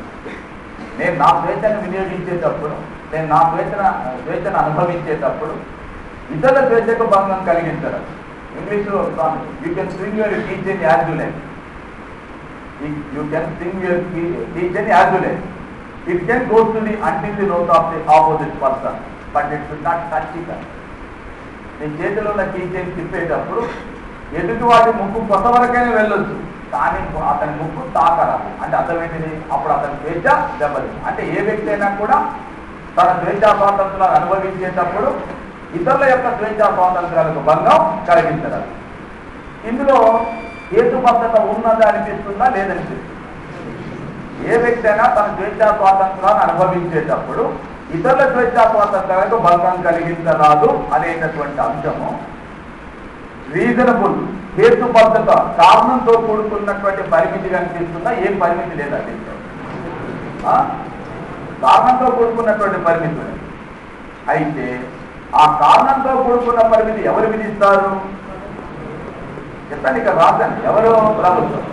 నేను నా స్వేచ్ఛను వినియోగించేటప్పుడు, నేను నా స్వేచ్ఛను అనుభవించేటప్పుడు ఇతరుల స్వేచ్ఛకు భంగం కలిగించరాదు. ఇంగ్లీష్లో you can swing your teacher as you like. You can sing your teacher as you like. It can go to the until the nose of the opposite person, but it should not touch it. నీ చేతిలో ఉన్న టీచర్ తిప్పేటప్పుడు ఎదుటి వాటి ముక్కు కొంతవరకైనా వెళ్ళొచ్చు, కానీ అతని ముక్కు తాకరాదు. అంటే అర్థం ఏంటిది? అప్పుడు అతని స్వేచ్ఛ దెబ్బతింది. అంటే ఏ వ్యక్తి అయినా కూడా తన స్వేచ్ఛా స్వాతంత్రాలను అనుభవించేటప్పుడు ఇతరుల యొక్క స్వేచ్ఛా స్వాతంత్రాలకు భంగం కలిగించరాదు. ఇందులో హేతుబద్ధత ఉన్నదా అనిపిస్తుందా లేదనిపిస్తుంది. ఏ వ్యక్తి అయినా తన స్వేచ్ఛా స్వాతంత్రాన్ని అనుభవించేటప్పుడు ఇతరుల స్వేచ్ఛా స్వాతంత్రాలకు భంగం కలిగించరాదు అనేటటువంటి అంశము రీజనబుల్ హేతుబద్ధత కారణంతో కూడుకున్నటువంటి పరిమితి కనిపిస్తుందా, ఏం పరిమితి లేదా కారణంతో కూడుకున్నటువంటి పరిమితి. అయితే ఆ కారణంతో కూడుకున్న పరిమితి ఎవరు విధిస్తారు చెప్పండి. ఇక రాజండి ఎవరు? ప్రభుత్వం.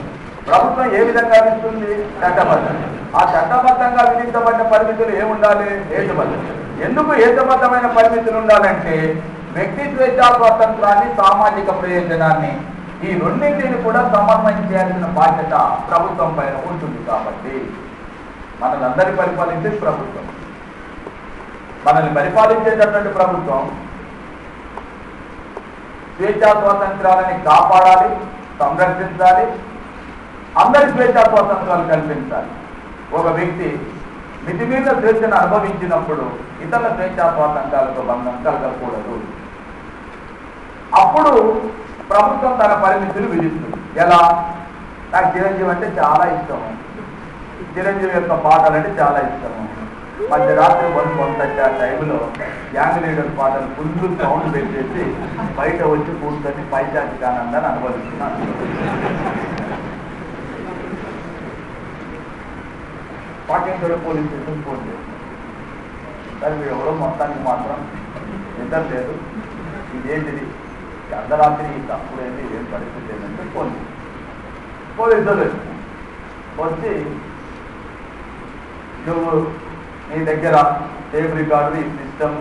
ప్రభుత్వం ఏ విధంగా విధిస్తుంది? చట్టబద్ధంగా. ఆ చట్టబద్ధంగా విధించబడిన పరిమితులు ఏముండాలి? హేతుబద్ధం. ఎందుకు హేతుబద్ధమైన పరిమితులు ఉండాలంటే వ్యక్తి స్వేచ్ఛా స్వాతంత్రాన్ని సామాజిక ప్రయోజనాన్ని ఈ రెండింటిని కూడా సమన్వయం చేయాల్సిన బాధ్యత ప్రభుత్వం పైన ఉంటుంది. కాబట్టి మనల్ని పరిపాలించేది ప్రభుత్వం. మనల్ని పరిపాలించేటటువంటి ప్రభుత్వం స్వేచ్ఛా స్వాతంత్రాలని కాపాడాలి, సంరక్షించాలి, అందరి స్వేచ్ఛా స్వాతంత్రాలు కల్పించాలి. ఒక వ్యక్తి మితిమీద స్వేచ్ఛను అనుభవించినప్పుడు ఇతరుల స్వేచ్ఛా స్వాతంత్రాలకు భంగం కలగకూడదు. అప్పుడు ప్రభుత్వం తన పరిమితులు విధిస్తుంది. ఎలా? నాకు చిరంజీవి అంటే చాలా ఇష్టము, చిరంజీవి యొక్క పాటలు అంటే చాలా ఇష్టము. మధ్యరాత్రి 1:30 ఆ టైంలో యాంగ్ లీడర్ పాటలు ఫుల్ సౌండ్ పెట్టేసి బయట వచ్చి కూర్చొని పైచాచిక ఆనందాన్ని అనుభవిస్తున్నాను. పాటించడం పోలీస్ స్టేషన్ ఫోన్ చేస్తాను. సరే మీరు ఎవరో మొత్తానికి మాత్రం నిద్ర లేదు, ఇదేంటిది అర్ధరాత్రి తప్పుడేది ఏం పరిస్థితి ఏంటంటే పోలీసులు వచ్చి నువ్వు నీ దగ్గర టేప్ రికార్డు ఈ సిస్టమ్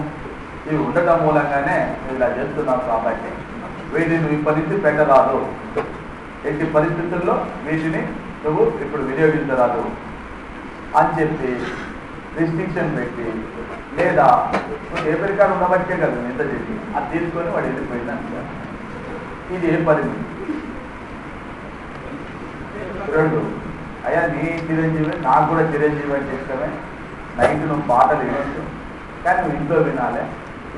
ఇవి ఉండటం మూలంగానే నువ్వు ఇలా చేస్తున్నావు కాబట్టి వీటిని నువ్వు ఇప్పటి నుంచి పెట్టరాదు, ఎట్టి పరిస్థితుల్లో వీటిని నువ్వు ఇప్పుడు వినియోగించరాదు అని చెప్పి రిస్ట్రిక్షన్ పెట్టి, లేదా నువ్వు టేప్ రికార్డు ఉండబట్టే కదా నువ్వు ఎంత చెప్పి అది తీసుకొని వాడు వెళ్ళిపోయిందని. ఇది ఏ పరిమితి? రెండు, అయ్యా నీ చిరంజీవి నాకు కూడా చిరంజీవి అంటే ఇష్టమే, నైట్ నువ్వు పాటలు వినొచ్చు కానీ నువ్వు ఇంట్లో వినాలి,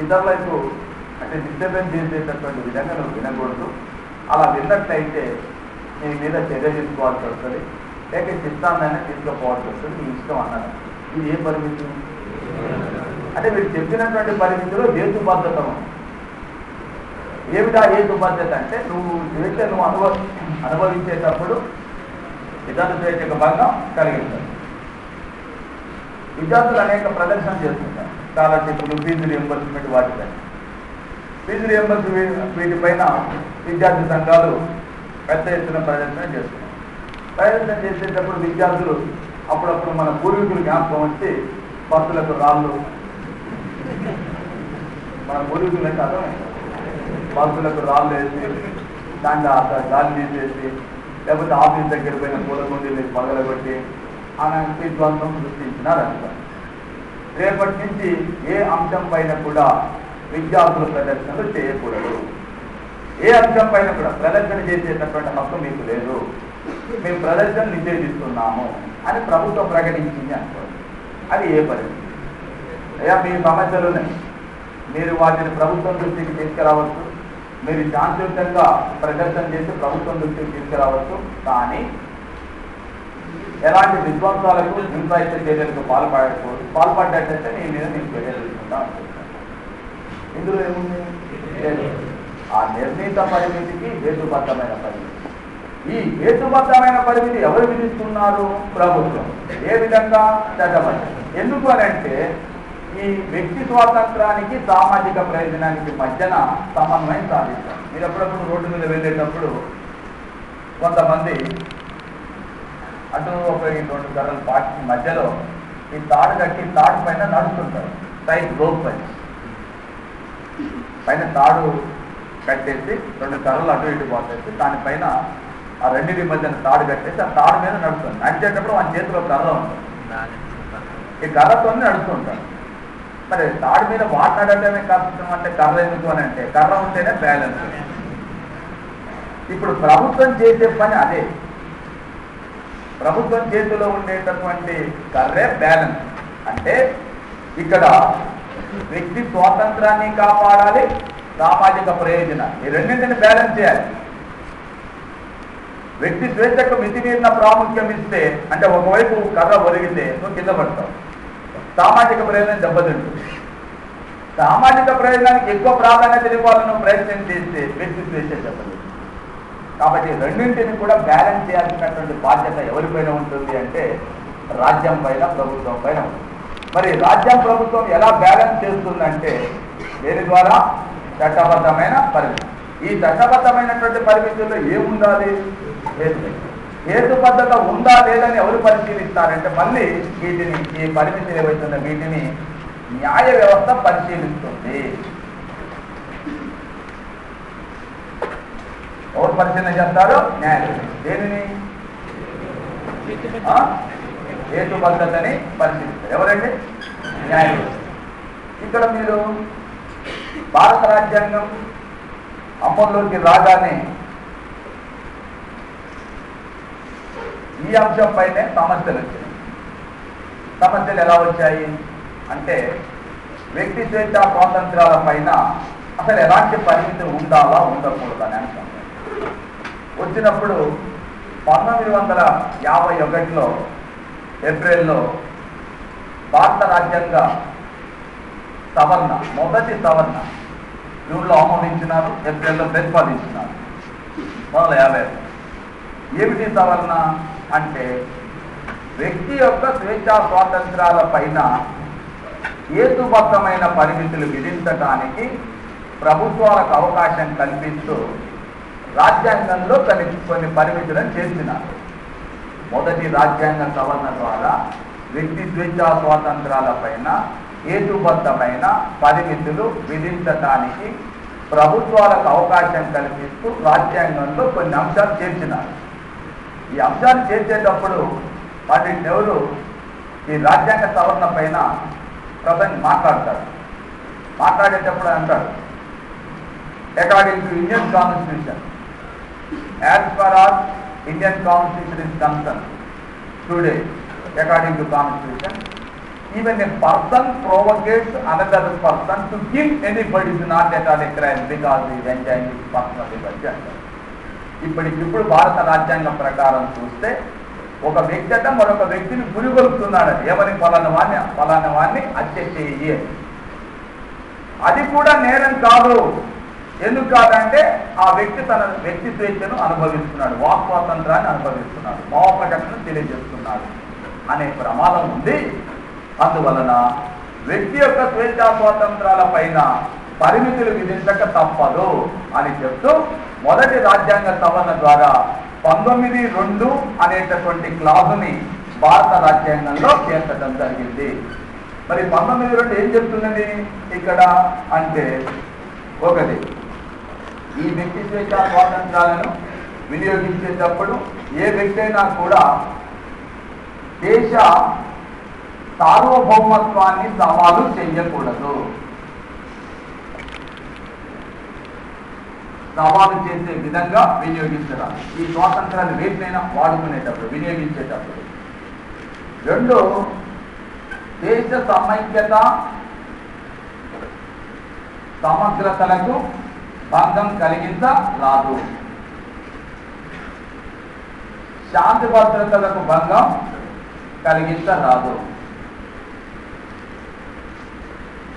ఇతరులకు అంటే డిస్టర్బెన్స్ చేసేటటువంటి విధంగా నువ్వు వినకూడదు. అలా విన్నట్లయితే నీ మీద చర్య తీసుకోవాల్సి వస్తుంది, లేక చిత్తాన్ని తీసుకోపోవాల్సి వస్తుంది, నీ ఇష్టం అన్నది. ఇది ఏ పరిమితి? అంటే మీరు చెప్పినటువంటి పరిమితిలో హేతుబద్ధత ఉంది. ఏమిటా హేతుబద్ధత అంటే నువ్వు స్వేచ్ఛను అనుభవించేటప్పుడు ఇతరుల స్వేచ్ఛకు భంగం కలిగిస్తారు. విద్యార్థులు అనేక ప్రదర్శన చేస్తుంటారు, స్కాలర్షిప్లు, ఫీజు రియంబర్స్మెంట్, వాటిపై ఫీజు రియంబర్స్మెంట్ వీటిపైన విద్యార్థి సంఘాలు పెద్ద ఎత్తున ప్రదర్శన చేస్తున్నారు. ప్రదర్శన చేసేటప్పుడు విద్యార్థులు అప్పుడప్పుడు మన పూర్వీకులు జ్ఞాపకం వచ్చి బస్సులకు రాళ్ళు, మన పూర్వీకులు అంటే అర్థమైంది, బస్సులకు రాళ్ళు వేసి దాంట్లో గాలి తీసేసి, లేకపోతే ఆఫీస్ దగ్గర పోయిన పూలకొండీలు పగలగొట్టి అలాంటి విధ్వంసం సృష్టించినారంట. రేపటి నుంచి ఏ అంశం పైన కూడా విద్యార్థుల ప్రదర్శనలు చేయకూడదు. ఏ అంశం పైన కూడా ప్రదర్శన చేసేటటువంటి హక్కు మీకు లేదు, మేము ప్రదర్శన నిషేధిస్తున్నాము అని ప్రభుత్వం ప్రకటించింది అనుకోండి. అది ఏ పరిస్థితి? అయ్యా మీ సమస్యలున్నాయి, మీరు వాటిని ప్రభుత్వం దృష్టికి తీసుకురావచ్చు, మీరు శాంతియుతంగా ప్రదర్శన చేసి ప్రభుత్వం దృష్టికి తీసుకురావచ్చు, కానీ ఎలాంటి విధ్వంసాలకు హింసాయుత చర్యలకు పాల్పడ్డట్టయితే నీ మీద నేను చర్య తీసుకుంటా అనుకుంటాను. ఇందులో ఏముంది? ఆ నిర్ణీత పరిమితికి హేతుబద్ధమైన పరిమితి. ఈ హేతుబద్ధమైన పరిమితి ఎవరు విధిస్తున్నారు? ప్రభుత్వం. ఏ విధంగా? చట్టబద్ధం. ఎందుకు అనంటే ఈ వ్యక్తి స్వాతంత్రానికి సామాజిక ప్రయోజనానికి మధ్యన సమన్వయం సాధిస్తాం. మీరు ఎప్పుడప్పుడు రోడ్డు మీద వెళ్ళేటప్పుడు కొంతమంది అటు ఒక 2 గర్రల పాటి మధ్యలో ఈ తాడు కట్టి తాడు పైన నడుస్తుంటారు. సైడ్ రోప్ పైన తాడు కట్టేసి 2 కర్రలు అటు ఇటు పోసేసి దానిపైన ఆ రెండింటి మధ్యన తాడు కట్టేసి ఆ తాడు మీద నడుస్తుంది. నడిచేటప్పుడు మన చేతిలో కర్ర ఉంటుంది, ఈ కర్రతోనే నడుస్తుంటారు. మరి తాడు మీద మాట్లాడటమే కష్టం అంటే కర్ర ఎందుకు అని అంటే కర్ర ఉంటేనే బ్యాలెన్స్. ఇప్పుడు ప్రభుత్వం చేసే పని అదే. ప్రభుత్వం చేతిలో ఉండేటటువంటి కర్రే బ్యాలెన్స్. అంటే ఇక్కడ వ్యక్తి స్వాతంత్రాన్ని కాపాడాలి, సామాజిక ప్రయోజనాలు, ఈ రెండింటిని బ్యాలెన్స్ చేయాలి. వ్యక్తి స్వేచ్ఛకు మితిమీరిన ప్రాముఖ్యం ఇస్తే, అంటే ఒకవైపు కర్ర ఒరిగితే నువ్వు కింద పడతావు, సామాజిక ప్రయోజనం దెబ్బతింటుంది. సామాజిక ప్రయోజనానికి ఎక్కువ ప్రాధాన్యత ఇవ్వాలని ప్రయత్నం చేస్తే వ్యక్తి స్వేచ్ఛ చెప్పలేదు. కాబట్టి రెండింటిని కూడా బ్యాలెన్స్ చేయాల్సినటువంటి బాధ్యత ఎవరిపైన ఉంటుంది అంటే రాజ్యం పైన, ప్రభుత్వం పైన ఉంటుంది. మరి రాజ్యం, ప్రభుత్వం ఎలా బ్యాలెన్స్ చేస్తుందంటే దేని ద్వారా? చట్టబద్ధమైన పరిమితి. ఈ చట్టబద్ధమైనటువంటి పరిమితుల్లో ఏముండాలి? హేతుబద్ధత ఉందా లేదని ఎవరు పరిశీలిస్తారంటే మళ్ళీ వీటిని, ఈ పరిమితులు ఏవైతుందో వీటిని న్యాయ వ్యవస్థ పరిశీలిస్తుంది. ఎవరు పరిశీలన చేస్తారో? న్యాయ వ్యవస్థ. దేనిని? హేతుబద్ధతని పరిశీలిస్తారు. ఎవరండి? న్యాయ వ్యవస్థ. ఇక్కడ మీరు భారత రాజ్యాంగం అమల్లోకి రాగానే ఈ అంశం పైనే సమస్యలు వచ్చాయి. సమస్యలు ఎలా వచ్చాయి అంటే వ్యక్తి స్వేచ్ఛ స్వాతంత్రాల పైన అసలు ఎలాంటి పరిమితులు ఉండాలా, ఉండకూడదు అనే అంశం వచ్చినప్పుడు 1951లో ఏప్రిల్లో భారత రాజ్యాంగ సవరణ, మొదటి సవరణ జూన్లో ఆమోదించినారు, ఏప్రిల్లో ప్రతిపాదించినారు 1950. ఏమిటి సవరణ అంటే వ్యక్తి యొక్క స్వేచ్ఛా స్వాతంత్రాల పైన హేతుబద్ధమైన పరిమితులు విధించడానికి ప్రభుత్వాలకు అవకాశం కల్పిస్తూ రాజ్యాంగంలో కొన్ని పరిమితులను చేర్చినారు. మొదటి రాజ్యాంగ సవరణ ద్వారా వ్యక్తి స్వేచ్ఛా స్వాతంత్రాల పైన హేతుబద్ధమైన పరిమితులు విధించడానికి ప్రభుత్వాలకు అవకాశం కల్పిస్తూ రాజ్యాంగంలో కొన్ని అంశాలు చేర్చినారు. ఈ అంశాలు చేర్చేటప్పుడు వాటిని ఎవరు ఈ రాజ్యాంగ సవరణ పైన మాట్లాడతారు. మాట్లాడేటప్పుడు అంటారు, according to Indian constitution, as far as Indian constitution is concern today, according to constitution, even a person provocates another person to kill anybody is not at all a crime because he is enjoying his personal liberty. ఇప్పటికిప్పుడు భారత రాజ్యాంగం ప్రకారం చూస్తే ఒక వ్యక్తి అంటే మరొక వ్యక్తిని గురిగొలుపుతున్నాడు. ఏమని? ఫలానా వాడిని హత్య చేయి. అది కూడా నేరం కాదు. ఎందుకు కాదంటే ఆ వ్యక్తి తన వ్యక్తి స్వేచ్ఛను అనుభవిస్తున్నాడు, వాక్ స్వాతంత్రాన్ని అనుభవిస్తున్నాడు, భావ ప్రకటనను తెలియజేస్తున్నాడు అనే ప్రమాదం ఉంది. అందువలన వ్యక్తి యొక్క స్వేచ్ఛా స్వాతంత్రాల పైన పరిమితులు విధించక తప్పదు అని చెప్తూ మొదటి రాజ్యాంగ సవరణ ద్వారా 19(2) అనేటటువంటి క్లాజుని భారత రాజ్యాంగంలో చేర్చడం జరిగింది. మరి 19(2) ఏం చెప్తున్నది ఇక్కడ అంటే, ఒకటి, ఈ వ్యక్తి స్వేచ్ఛా స్వాతంత్రాలను వినియోగించేటప్పుడు ఏ వ్యక్తి అయినా కూడా దేశ సార్వభౌమత్వాన్ని సవాలు చేయకూడదు. సవాలు చేసే విధంగా వినియోగించరాదు. ఈ స్వాతంత్రాన్ని వేటినైనా వాడుకునేటప్పుడు, వినియోగించేటప్పుడు. 2, దేశ సమైక్యత సమగ్రతలకు భంగం కలిగించరాదు. శాంతి భద్రతలకు భంగం కలిగించరాదు.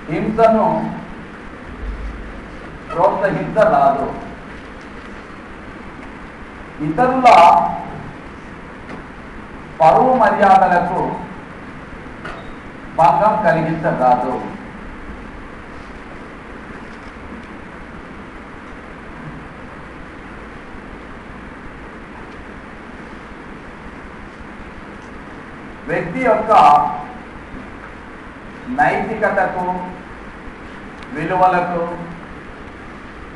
హింసను ప్రోత్సహించరాదు. ఇతరుల పరువు మర్యాదలకు భంగం కలిగించరాదు. వ్యక్తి యొక్క నైతికతకు, విలువలకు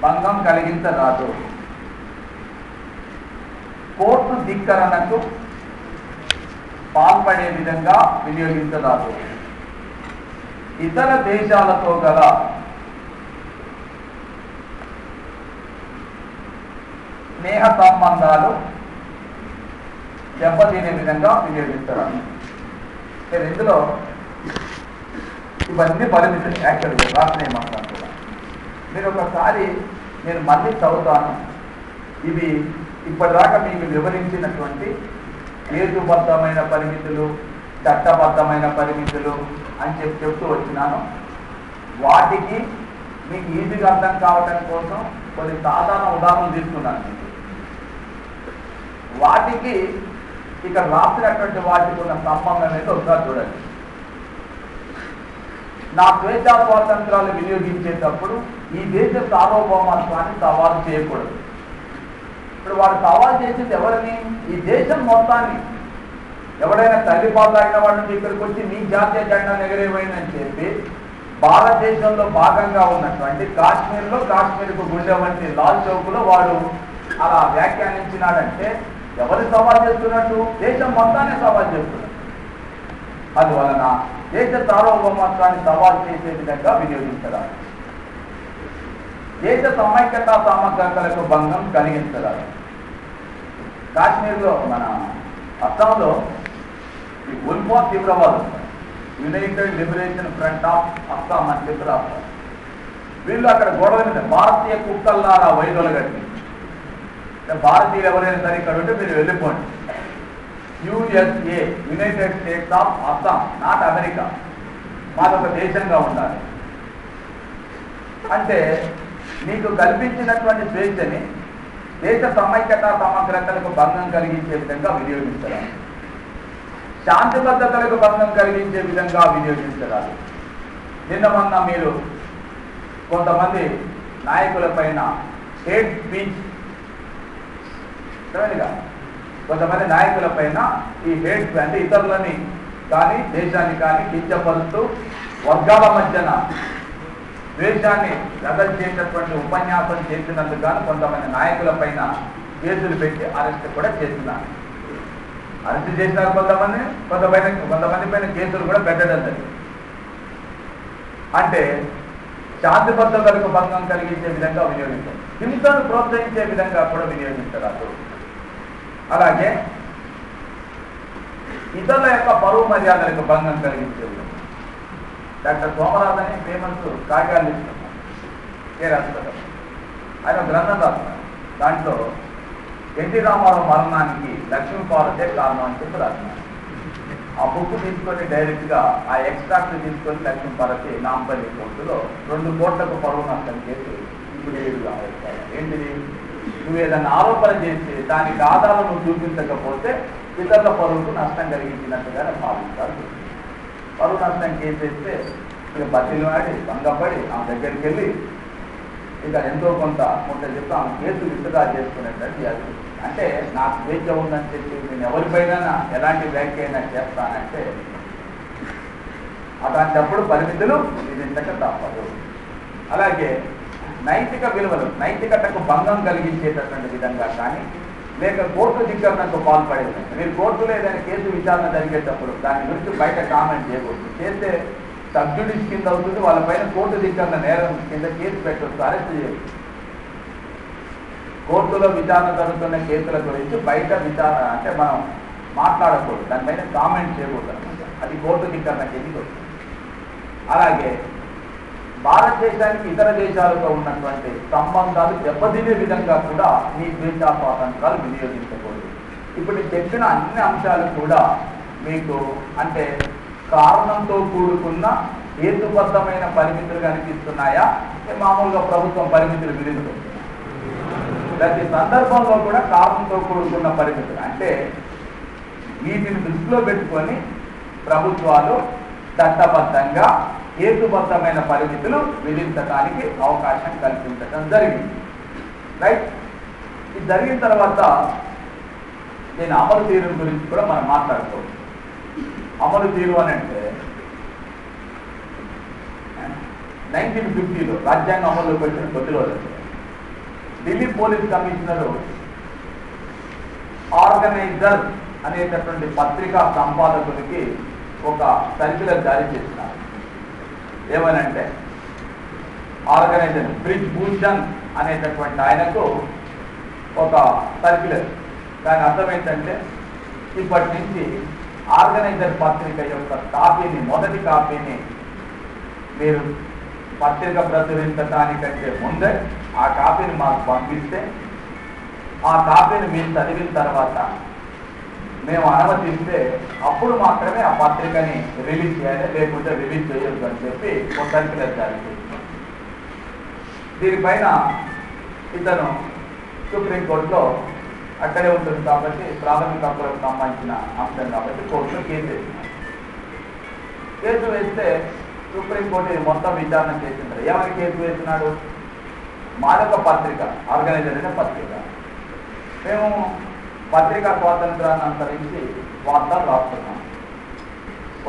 భంగం కలిగించరాదు. కోర్టు ధిక్కరణకు పాల్పడే విధంగా వినియోగించరాదు. ఇతర దేశాలతో గల స్నేహ సంబంధాలు దెబ్బతినే విధంగా వినియోగించరాదు. ఇందులో ఇవన్నీ పరిమితులు యాక్చువల్గా రాసినాయి మాత్రం కూడా. మీరు ఒకసారి నేను మళ్ళీ చదువుతాను. ఇవి ఇప్పటిదాకా మీకు వివరించినటువంటి హేతుబద్ధమైన పరిమితులు, చట్టబద్ధమైన పరిమితులు అని చెప్తూ వచ్చినాను. వాటికి మీకు ఈజీగా అర్థం కావడం కోసం కొన్ని సాధారణ ఉదాహరణలు తీసుకున్నాను. మీకు వాటికి ఇక్కడ రాసినటువంటి వాటికి ఉన్న సంబంధం ఏంటో ఒకసారి చూడండి. నా స్వేచ్ఛా స్వాతంత్రాలు వినియోగించేటప్పుడు ఈ దేశ సార్వభౌమత్వాన్ని సవాలు చేయకూడదు. ఇప్పుడు వాడు సవాల్ చేసేది ఎవరిని? ఈ దేశం మొత్తాన్ని. ఎవడైనా తల్లిపాలు తాగిన వాడి నుంచి ఇక్కడికి వచ్చి నీ జాతీయ జెండా ఎగరేవైందని చెప్పి భారతదేశంలో భాగంగా ఉన్నటువంటి కాశ్మీర్లో కాశ్మీర్కు గుండె వంటి లాల్ చౌక్లో వాడు అలా వ్యాఖ్యానించినాడంటే ఎవరు సవాల్ చేస్తున్నట్టు? దేశం మొత్తాన్ని సవాల్ చేస్తున్నట్టు. అందువలన దేశ సార్వభౌమత్వాన్ని సవాల్ చేసే విధంగా వినియోగించరాదు. దేశ సమైక్యతా సమగ్రతలకు భంగం కలిగించరాదు. కాశ్మీర్లో మన అస్సాంలో ఈ ఉల్ఫా తీవ్రవాదం United Liberation Front of Assam అని చెప్పి రాస్తారు. వీళ్ళు అక్కడ గొడవ మీద భారతీయ కుక్కల్లారా వైదొలగట్టి, భారతీయులు ఎవరైనా సరే ఇక్కడ ఉంటే మీరు వెళ్ళిపోండి. USA United States of Assam, not America, మాదొక దేశంగా ఉండాలి అంటే నీకు కల్పించినటువంటి స్వేచ్ఛని దేశ సమైక్యతా సమగ్రతలకు భంగం కలిగించే విధంగా వినియోగించరాదు. శాంతి భద్రతలకు భంగం కలిగించే విధంగా వినియోగించరాదు. నిన్న మొన్న మీరు కొంతమంది నాయకుల పైన హేట్ స్పీచ్ కొంతమంది నాయకుల పైన ఈ హేట్ అంటే ఇతరులని కానీ దేశాన్ని కానీ కించపరుస్తూ వర్గాల మధ్యన ద్వేషాన్ని చేసేటటువంటి ఉపన్యాసం చేసినందుకు గాను కొంతమంది నాయకుల పైన కేసులు పెట్టి అరెస్ట్ కూడా చేస్తున్నారు. అరెస్ట్ చేసినారు కొంతమంది పైన కేసులు కూడా పెట్టడం జరిగింది. అంటే శాంతి భద్రతలకు భంగం కలిగించే విధంగా వినియోగించారు. హింసను ప్రోత్సహించే విధంగా కూడా వినియోగించరాదు. అలాగే ఇతరుల యొక్క పరువు మర్యాదలకు భంగం కలిగించే విధంగా డాక్టర్ సోమరాజు అని ఫేమస్ కావ్యాలు ఇస్తున్నారు. రాస్తారు ఆయన గ్రంథం రాస్తున్నారు. దాంట్లో ఎన్టీ రామారావు మరణానికి లక్ష్మీపార్వతే కారణం అని చెప్పి రాస్తున్నారు. ఆ బుక్ తీసుకొని డైరెక్ట్గా ఆ ఎక్స్ట్రాక్ట్ తీసుకొని లక్ష్మీపార్వతి నాంపల్లి కోర్టులో 2 కోట్లకు పరువు నష్టం చేసి ఇప్పుడు ఏడుగా ఏంటిది? నువ్వు ఏదైనా ఆరోపణ చేసి దానికి ఆధారం నువ్వు చూపించకపోతే ఇతరుల పరువుకు నష్టం కలిగించినట్టుగానే భావిస్తారు. పరువు నష్టం కేసేస్తే ఇక బతిలో ఆడి భంగపడి ఆమె దగ్గరికి వెళ్ళి ఇక ఎంతో కొంత చెప్పి ఆమె కేసు విత్డ్రా చేసుకునేటట్టు చేస్తుంది. అంటే నాకు స్వేచ్ఛ ఉందని చెప్పి నేను ఎవరిపైనా ఎలాంటి వ్యాఖ్య అయినా చేస్తానంటే అలాంటప్పుడు పరిమితులు విధించక తప్పదు. అలాగే నైతిక విలువలు, నైతికతకు భంగం కలిగించేటటువంటి విధంగా కానీ లేక కోర్టు ధిక్కరణకు పాల్పడేది. మీరు కోర్టులో ఏదైనా కేసు విచారణ జరిగేటప్పుడు దాని గురించి బయట కామెంట్ చేయకూడదు. చేస్తే సబ్జుడిస్ కింద అవుతుంది. వాళ్ళపైన కోర్టు ధిక్కరణ నేరం కింద కేసు పెట్టవచ్చు, అరెస్ట్ చేయవచ్చు. కోర్టులో విచారణ జరుగుతున్న కేసుల గురించి బయట విచారణ అంటే మనం మాట్లాడకూడదు, దానిపైన కామెంట్ చేయకూడదు అనమాట. అది కోర్టు ధిక్కరణ కిందకి వస్తుంది. అలాగే భారతదేశానికి ఇతర దేశాలతో ఉన్నటువంటి సంబంధాలు దెబ్బతినే విధంగా కూడా మీ స్వేచ్ఛా స్వాతంత్రాలు వినియోగించకూడదు. ఇప్పుడు చెప్పిన అన్ని అంశాలు కూడా మీకు అంటే కారణంతో కూడుకున్న హేతుబద్ధమైన పరిమితులు కనిపిస్తున్నాయా? మామూలుగా ప్రభుత్వం పరిమితులు విధిస్తుంది. ప్రతి సందర్భంలో కూడా కారణంతో కూడుకున్న పరిమితులు అంటే వీటిని దృష్టిలో పెట్టుకొని ప్రభుత్వాలు చట్టబద్ధంగా హేతుబద్ధమైన పరిమితులు విధించడానికి అవకాశం కల్పించడం జరిగింది. రైట్. ఇది జరిగిన తర్వాత నేను అమలు తీరు గురించి కూడా మనం మాట్లాడుకోవచ్చు. అమలు తీరు అని అంటే 1950లో రాజ్యాంగం అమలులోకి వచ్చిన కొద్ది రోజులు ఢిల్లీ పోలీస్ కమిషనరు ఆర్గనైజర్ అనేటటువంటి పత్రికా సంపాదకునికి ఒక సర్క్యులర్ జారీ చేస్తున్నారు. ఏమనంటే ఆర్గనైజర్ బ్రిజ్ భూషణ్ అనేటటువంటి ఆయనకు ఒక సర్క్యులర్. దాని అర్థం ఏంటంటే ఇప్పటి నుంచి ఆర్గనైజర్ పత్రిక యొక్క కాపీని, మొదటి కాపీని మీరు పత్రిక ప్రచురించడానికంటే ముందే ఆ కాపీని మాకు పంపిస్తే ఆ కాపీని మీరు చదివిన తర్వాత మేము అనుమతిస్తే అప్పుడు మాత్రమే ఆ పత్రికని రిలీజ్ చేయాలి, లేకుంటే రిలీజ్ చేయొద్దు అని చెప్పి ఒక సర్క్యులర్ జారీ చేస్తున్నాం. దీనిపైన ఇతను సుప్రీంకోర్టులో అక్కడే ఉంటుంది కాబట్టి ప్రాథమిక హక్కులకు సంబంధించిన అంశం కాబట్టి కోర్టులో కేసు వేసినారు. కేసు వేస్తే సుప్రీంకోర్టు మొత్తం విచారణ చేసింది. ఏమని కేసు వేసినాడు? మాదొక పత్రిక, ఆర్గనైజర్ అయిన పత్రిక, మేము పత్రికా స్వాతంత్రాన్ని అనుసరించి వార్తలు రాస్తున్నాం.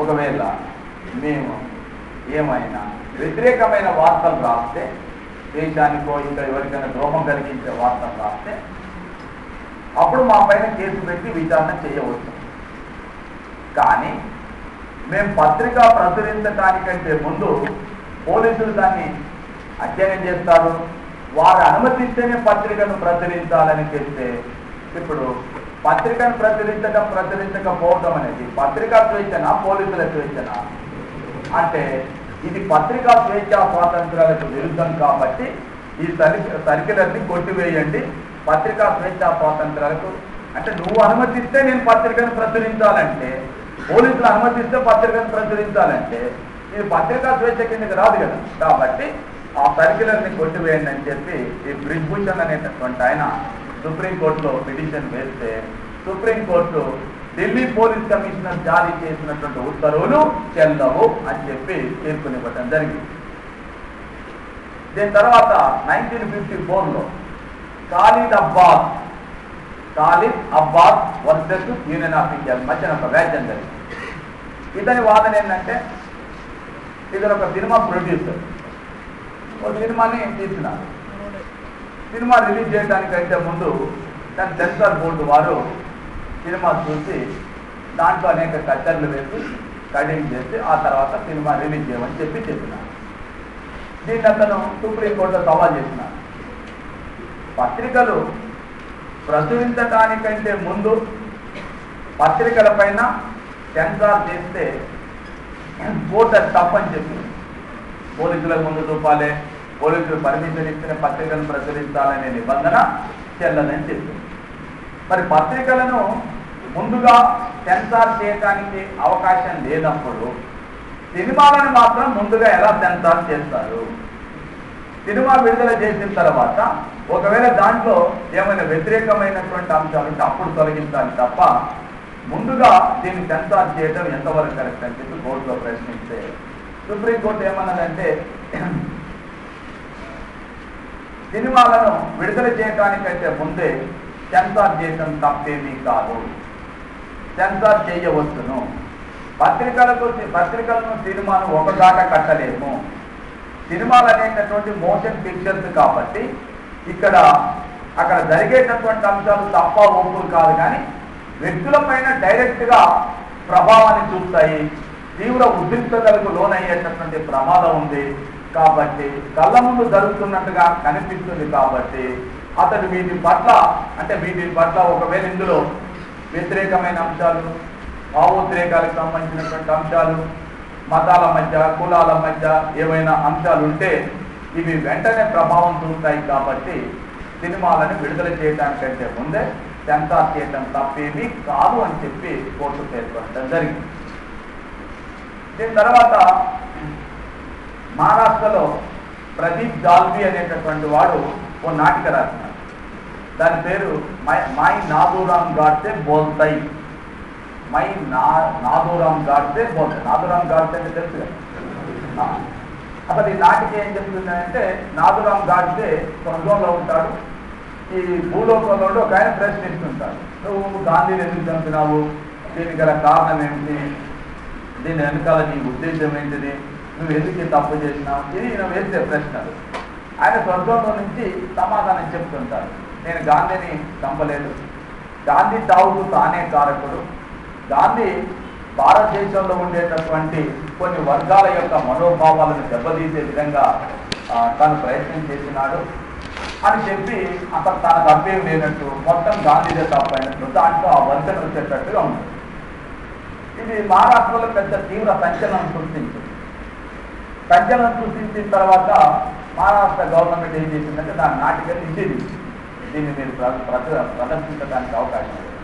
ఒకవేళ మేము ఏమైనా వ్యతిరేకమైన వార్తలు రాస్తే, దేశానికో ఇంకా ఎవరికైనా ద్రోహం కలిగించే వార్తలు రాస్తే అప్పుడు మా పైన కేసు పెట్టి విచారణ చేయవచ్చు. కానీ మేము పత్రిక ప్రచురించడానికంటే ముందు పోలీసులు దాన్ని అధ్యయనం చేస్తారు, వారు అనుమతిస్తేనే పత్రికను ప్రచురించాలని చెప్తే ఇప్పుడు పత్రికను ప్రచురించకపోవడం అనేది పత్రికా స్వేచ్ఛనా పోలీసుల స్వేచ్ఛనా అంటే ఇది పత్రికా స్వేచ్ఛ స్వాతంత్రాలకు విరుద్ధం కాబట్టి ఈ సర్క్యులర్ని కొట్టివేయండి. పత్రికా స్వేచ్ఛ స్వాతంత్రాలకు అంటే నువ్వు అనుమతిస్తే నేను పత్రికను ప్రచురించాలంటే, పోలీసులు అనుమతిస్తే పత్రికను ప్రచురించాలంటే ఇది పత్రికా స్వేచ్ఛ కిందకి రాదు కదా. కాబట్టి ఆ సర్క్యులర్ని కొట్టివేయండి అని చెప్పి ఈ బ్రిజ్భూషణ్ అనేటటువంటి ఆయన సుప్రీంకోర్టులో పిటిషన్ వేస్తే సుప్రీంకోర్టు ఢిల్లీ పోలీస్ కమిషనర్ జారీ చేసినటువంటి ఉత్తర్వులు చెల్లవు అని చెప్పి తీర్పునివ్వడం జరిగింది. దీని తర్వాత 1954లో Khalid Abbas versus Union of India మధ్యన ఒక వ్యాజ్యం జరిగింది. ఇతని వాదన ఏంటంటే ఇతను ఒక సినిమా ప్రొడ్యూసర్, ఒక సినిమాని తీసినారు. సినిమా రిలీజ్ చేయడానికంటే ముందు దాని సెన్సార్ బోర్డు వారు సినిమా చూసి దాంట్లో అనేక కచ్చర్లు వేసి కటింగ్ చేసి ఆ తర్వాత సినిమా రిలీజ్ చేయమని చెప్పినారు. దీన్ని అతను సుప్రీంకోర్టులో సవాల్ చేసినారు. పత్రికలు ప్రచురించడానికంటే ముందు పత్రికల పైన సెన్సార్ చేస్తే కోర్టు అది తప్పని చెప్పింది. పోలీసులకు ముందు చూపాలి, పోలీసులు పర్మిషన్ ఇచ్చిన పత్రికలను ప్రచురించాలనే నిబంధన చెల్లదని చెప్పింది. మరి పత్రికలను ముందుగా సెన్సార్ చేయడానికి అవకాశం లేనప్పుడు సినిమాలను మాత్రం ముందుగా ఎలా సెన్సార్ చేస్తారు? సినిమా విడుదల చేసిన తర్వాత ఒకవేళ దాంట్లో ఏమైనా వ్యతిరేకమైనటువంటి అంశాలు ఉంటే అప్పుడు తొలగించాలి తప్ప ముందుగా దీన్ని సెన్సార్ చేయడం ఎంతవరకు కరెక్ట్ అని చెప్పి కోర్టులో ప్రశ్నిస్తే సుప్రీంకోర్టు ఏమన్నదంటే సినిమాలను విడుదల చేయడానికంటే ముందే సెన్సార్ చేయడం తప్పేమీ కాదు, సెన్సార్ చేయవచ్చును. పత్రికలను సినిమాను ఒక దాట కట్టలేము. సినిమాలు అనేటటువంటి మోషన్ పిక్చర్స్ కాబట్టి అక్కడ జరిగేటటువంటి అంశాలు తప్ప ఒప్పులు కాదు, కానీ వ్యక్తులపైన డైరెక్ట్గా ప్రభావాన్ని చూస్తాయి, తీవ్ర ఉద్రిక్తతలకు లోనయ్యేటటువంటి ప్రమాదం ఉంది. కాబట్టి కళ్ళ ముందు జరుగుతున్నట్టుగా కనిపిస్తుంది కాబట్టి అతడు వీటి పట్ల ఒకవేళ ఇందులో వ్యతిరేకమైన అంశాలు, భావోద్రేకాలకు సంబంధించినటువంటి అంశాలు, మతాల మధ్య కులాల మధ్య ఏమైనా అంశాలు ఉంటే ఇవి వెంటనే ప్రభావం చూస్తాయి. కాబట్టి సినిమాలను విడుదల చేయడానికంటే ముందే సెన్సార్ చేయడం తప్పేమీ కాదు అని చెప్పి కోర్టు పేర్కొనడం జరిగింది. దీని తర్వాత మహారాష్ట్రలో ప్రదీప్ జాల్వి అనేటటువంటి వాడు ఓ నాటిక రాసినాడు. దాని పేరు మై నాథూరామ్ గాడ్సే బోల్తాయి. నాథూరామ్ గాడ్సే బోల్తాయి. నాథూరామ్ గాడ్సే అంటే తెలుసు కదా. అసలు ఈ నాటిక ఏం చెప్తుందంటే నాథూరామ్ గాడ్సే స్వర్గంలో ఉంటాడు, ఈ భూలోకంలో ఒక ఆయన ప్రశ్నిస్తుంటాడు, నువ్వు గాంధీని ఎందుకు చంపినావు, దీనికి గల కారణం ఏమిటి, దీని వెనకాల నీ ఉద్దేశం ఏంటిది, నువ్వు ఎందుకు తప్పు చేసినావు, ఇది ఈయన వేసే ప్రశ్నలు. ఆయన స్వర్గంలో నుంచి సమాధానం చెప్తుంటారు, నేను గాంధీని చంపలేదు, గాంధీ చావుకు తానే కారకుడు, గాంధీ భారతదేశంలో ఉండేటటువంటి కొన్ని వర్గాల యొక్క మనోభావాలను దెబ్బతీసే విధంగా తను ప్రయత్నం చేసినాడు అని చెప్పి అసలు తనకు అప్పేం లేనట్టు, మొత్తం గాంధీదే తప్పైనట్టు దాంట్లో ఆ వంచన వచ్చేటట్టుగా ఉంది. ఇది మహారాష్ట్రలో పెద్ద తీవ్ర సంచలనం సృష్టించింది. సంచలనం సృష్టించిన తర్వాత మహారాష్ట్ర గవర్నమెంట్ ఏం చేసిందంటే దాని నాటికని నిషేధించింది. దీన్ని మీరు ప్రదర్శించడానికి అవకాశం లేదు.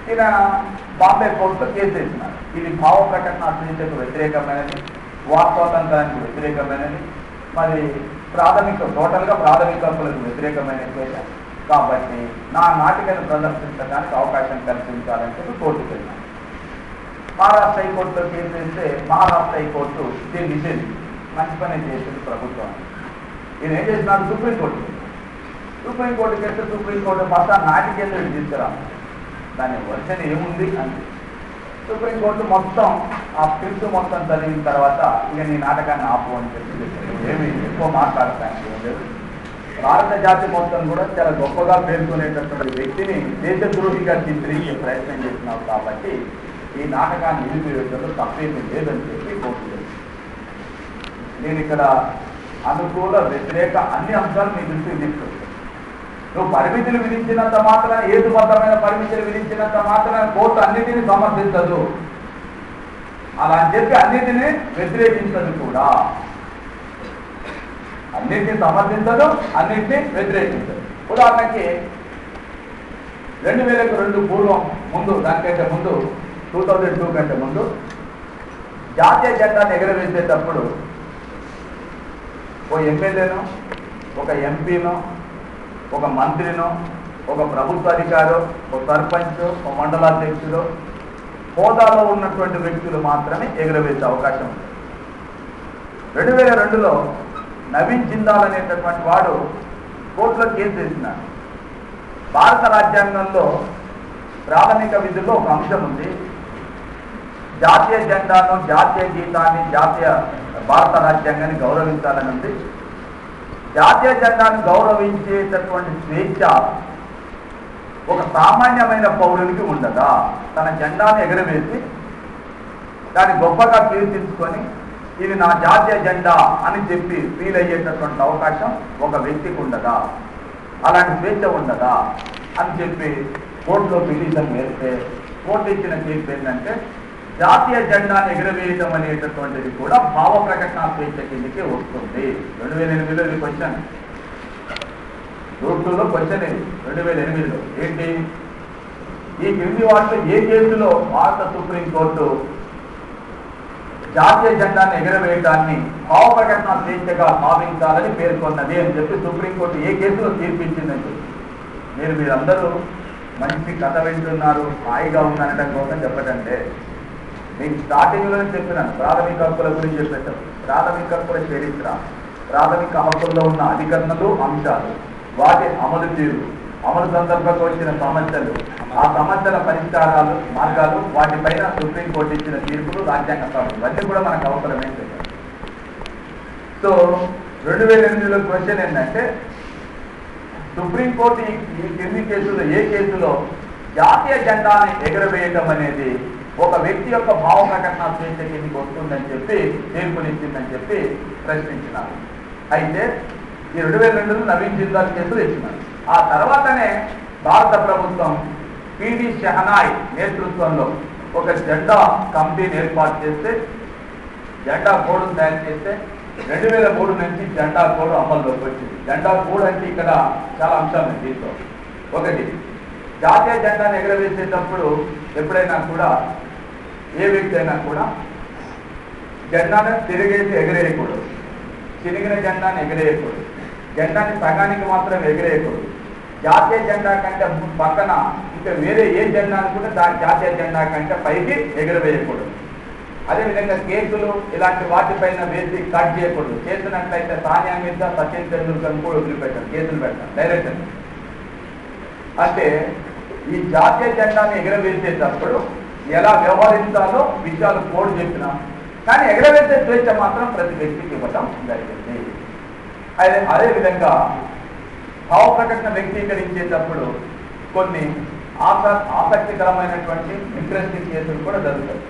ఈయన బాంబే కోర్టులో కేసు వేసినారు. ఇది భావ ప్రకటన స్వేచ్ఛకు వ్యతిరేకమైనది, వాక్ స్వాతంత్రానికి వ్యతిరేకమైనది, మరి టోటల్గా ప్రాథమిక హక్కులకు వ్యతిరేకమైన స్వేచ్ఛ కాబట్టి నా నాటికను ప్రదర్శించడానికి అవకాశం కల్పించాలని చెప్పి కోర్టుకు వెళ్ళినారు. మహారాష్ట్ర హైకోర్టులో కేసు వేస్తే మహారాష్ట్ర హైకోర్టు దీన్ని నిషేధించింది. మంచి పని చేసింది ప్రభుత్వం. ఈయన ఏం చేసినాడు? సుప్రీంకోర్టుకి వెళ్తే సుప్రీంకోర్టు ఫస్ట్ నాటికేంద్ర తీసుకురా, దాని వర్షన ఏముంది అని సుప్రీంకోర్టు మొత్తం ఆ స్క్రిప్ట్ మొత్తం చదివిన తర్వాత ఇక నీ నాటకాన్ని ఆపు అని చెప్పి ఏమి ఎక్కువ మాట్లాడటానికి ఏం లేదు. భారత జాతి మొత్తం కూడా చాలా గొప్పగా పేర్కొనేటటువంటి వ్యక్తిని దేశద్రోహిగా చిత్రించే ప్రయత్నం చేస్తున్నావు కాబట్టి ఈ నాటకాన్ని నిలిపివేయడంలో తప్పేమీ లేదని చెప్పి కోర్టు చేసింది. నేను ఇక్కడ అనుకూల వ్యతిరేక అన్ని అంశాలు మీ దృష్టికి తీసుకొస్తాను. నువ్వు పరిమితులు విధించినంత మాత్రాన, హేతుబద్ధమైన పరిమితులు విధించినంత మాత్రాన కోర్టు అన్నిటినీ సమర్థించదు, అలా అని చెప్పి అన్నిటినీ వ్యతిరేకించదు కూడా. అన్నిటినీ సమర్థించదు, అన్నిటినీ వ్యతిరేకించదు. ఉదాహరణకి 2002 పూర్వం ముందు, దానికంటే ముందు 2002 కంటే ముందు జాతీయ జెండాను ఎగరవేసేటప్పుడు ఓ ఎమ్మెల్యేనో, ఒక ఎంపీనో, ఒక మంత్రినో, ఒక ప్రభుత్వ అధికారో, ఒక సర్పంచ్, ఒక మండలాధ్యక్షుడు హోదాలో ఉన్నటువంటి వ్యక్తులు మాత్రమే ఎగరవేసే అవకాశం ఉంది. 2002లో నవీన్ జిందాల్ అనేటటువంటి వాడు కోర్టులో కేసు వేసినాడు. భారత రాజ్యాంగంలో ప్రాథమిక విధుల్లో ఒక అంశం ఉంది, జాతీయ జెండాను, జాతీయ గీతాన్ని, భారత రాజ్యాంగాన్ని గౌరవించాలని ఉంది. జాతీయ జెండాను గౌరవించేటటువంటి స్వేచ్ఛ ఒక సామాన్యమైన పౌరునికి ఉండదా? తన జెండాను ఎగరవేసి దాన్ని గొప్పగా కీర్తించుకొని ఇది నా జాతీయ జెండా అని చెప్పి ఫీల్ అయ్యేటటువంటి అవకాశం ఒక వ్యక్తికి ఉండదా? అలాంటి స్వేచ్ఛ ఉండదా అని చెప్పి కోర్టులో పిటిషన్ వేస్తే కోర్టు ఇచ్చిన తీర్పు ఏంటంటే జాతీయ జెండాను ఎగరవేయటం అనేటటువంటిది కూడా భావ ప్రకటన స్వేచ్ఛ కిందకే వస్తుంది. 2008లో ఇది క్వశ్చన్, గ్రూప్ 2లో క్వశ్చన్ ఇది 2008లో. ఏంటి ఈ క్రింది వాటిలో ఏ కేసులో భారత సుప్రీంకోర్టు జాతీయ జెండాను ఎగరవేయడాన్ని భావ ప్రకటన స్వేచ్ఛగా భావించాలని పేర్కొన్నది అని చెప్పి సుప్రీంకోర్టు ఏ కేసులో తీర్పించిందని చెప్పి మీరందరూ మంచి కథ వింటున్నారు, హాయిగా ఉందనడం కోసం చెప్పటంటే మీకు స్టార్టింగ్లోనే చెప్పినాను. ప్రాథమిక హక్కుల గురించి చెప్పేటప్పుడు ప్రాథమిక హక్కుల చరిత్ర, ప్రాథమిక హక్కుల్లో ఉన్న అధికరణలు, అంశాలు, వాటి అమలు తీరు, అమలు సందర్భంగా వచ్చిన సమస్యలు, ఆ సమస్యల పరిష్కారాలు, మార్గాలు, వాటిపైన సుప్రీంకోర్టు ఇచ్చిన తీర్పులు, రాజ్యాంగ సభలు ఇవన్నీ కూడా మనకు అవసరమే. సో 2008లో క్వశ్చన్ ఏంటంటే సుప్రీంకోర్టు ఈ కింది కేసులో ఏ కేసులో జాతీయ జెండాని ఎగరవేయటం అనేది ఒక వ్యక్తి యొక్క భావ ప్రకటన స్వేచ్ఛ కిందికి వస్తుందని చెప్పి తీర్పునిచ్చిందని చెప్పి ప్రశ్నించినారు. అయితే ఈ 2002లో నవీన్ జిందాల్ కేసులు ఇచ్చినారు. ఆ తర్వాతనే భారత ప్రభుత్వం పిడి షెహనాయ్ నేతృత్వంలో ఒక జెండా కమిటీని ఏర్పాటు చేస్తే జెండా కోడ్ను తయారు చేస్తే 2003 నుంచి జెండా కోడ్ అమల్లోకి వచ్చింది. జెండా కోడ్ అంటే ఇక్కడ చాలా అంశాలు ఉన్నాయి దీంట్లో. ఒకటి, జాతీయ జెండాను ఎగరవేసేటప్పుడు ఎప్పుడైనా కూడా ఏ వ్యక్తి అయినా కూడా జెండాను తిరిగేసి ఎగరేయకూడదు, చిరిగిన జెండాను ఎగరేయకూడదు, జెండాని సగానికి మాత్రం ఎగరేయకూడదు, జాతీయ జెండా కంటే పక్కన ఇంకా వేరే ఏ జెండా అనుకుంటే దాని జాతీయ జెండా కంటే పైకి ఎగరవేయకూడదు. అదేవిధంగా కేకులు ఇలాంటి వాటిపైన వేసి కట్ చేయకూడదు. చేసినట్లయితే సానియా మిర్జా, సచిన్ టెండూల్కర్ కూడా వదిలిపెట్టారు, కేసులు పెట్టారు డైరెక్ట్. అంటే ఈ జాతీయ జెండాను ఎగరవేసేటప్పుడు ఎలా వ్యవహరించాలో విషయాలు కోడ్ చెప్పినాం, కానీ ఎగరవేసే స్వేచ్ఛ మాత్రం ప్రతి వ్యక్తికి ఇవ్వటం జరిగింది. అదేవిధంగా భావ ప్రకటన వ్యక్తీకరించేటప్పుడు కొన్ని ఆసక్తికరమైనటువంటి ఇంట్రెస్టింగ్ కేసులు కూడా జరుగుతాయి.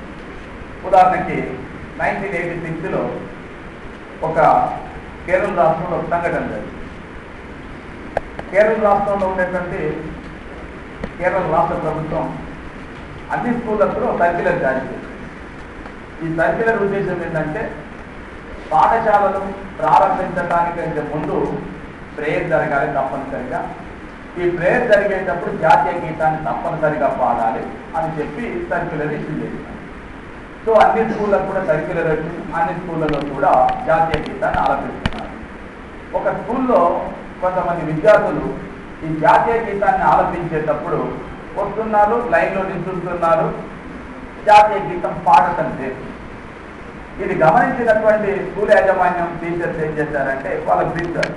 ఉదాహరణకి 1986లో ఒక కేరళ రాష్ట్రంలో ఒక సంఘటన జరిగింది. కేరళ రాష్ట్రంలో ఉండేటువంటి కేరళ రాష్ట్ర ప్రభుత్వం అన్ని స్కూళ్ళకు సర్క్యులర్ జారీ చేసింది. ఈ సర్క్యులర్ ఉద్దేశం ఏంటంటే పాఠశాలలు ప్రారంభించడానికంటే ముందు ప్రేయర్ జరగాలి తప్పనిసరిగా. ఈ ప్రేయర్ జరిగేటప్పుడు జాతీయ గీతాన్ని తప్పనిసరిగా పాడాలి అని చెప్పి సర్క్యులర్ ఇష్యూ చేశారు. సో అన్ని స్కూళ్ళకు కూడా సర్క్యులర్ వచ్చింది. అన్ని స్కూళ్ళలో కూడా జాతీయ గీతాన్ని ఆలపిస్తున్నారు. ఒక స్కూల్లో కొంతమంది విద్యార్థులు ఈ జాతీయ గీతాన్ని ఆలపించేటప్పుడు వస్తున్నారు, లైన్లో నిల్చుంటున్నారు, జాతీయ గీతం పాడటం లేదు. ఇది గమనించినటువంటి స్కూల్ యాజమాన్యం టీచర్స్ ఏం చేశారంటే వాళ్ళకి పిలిచారు,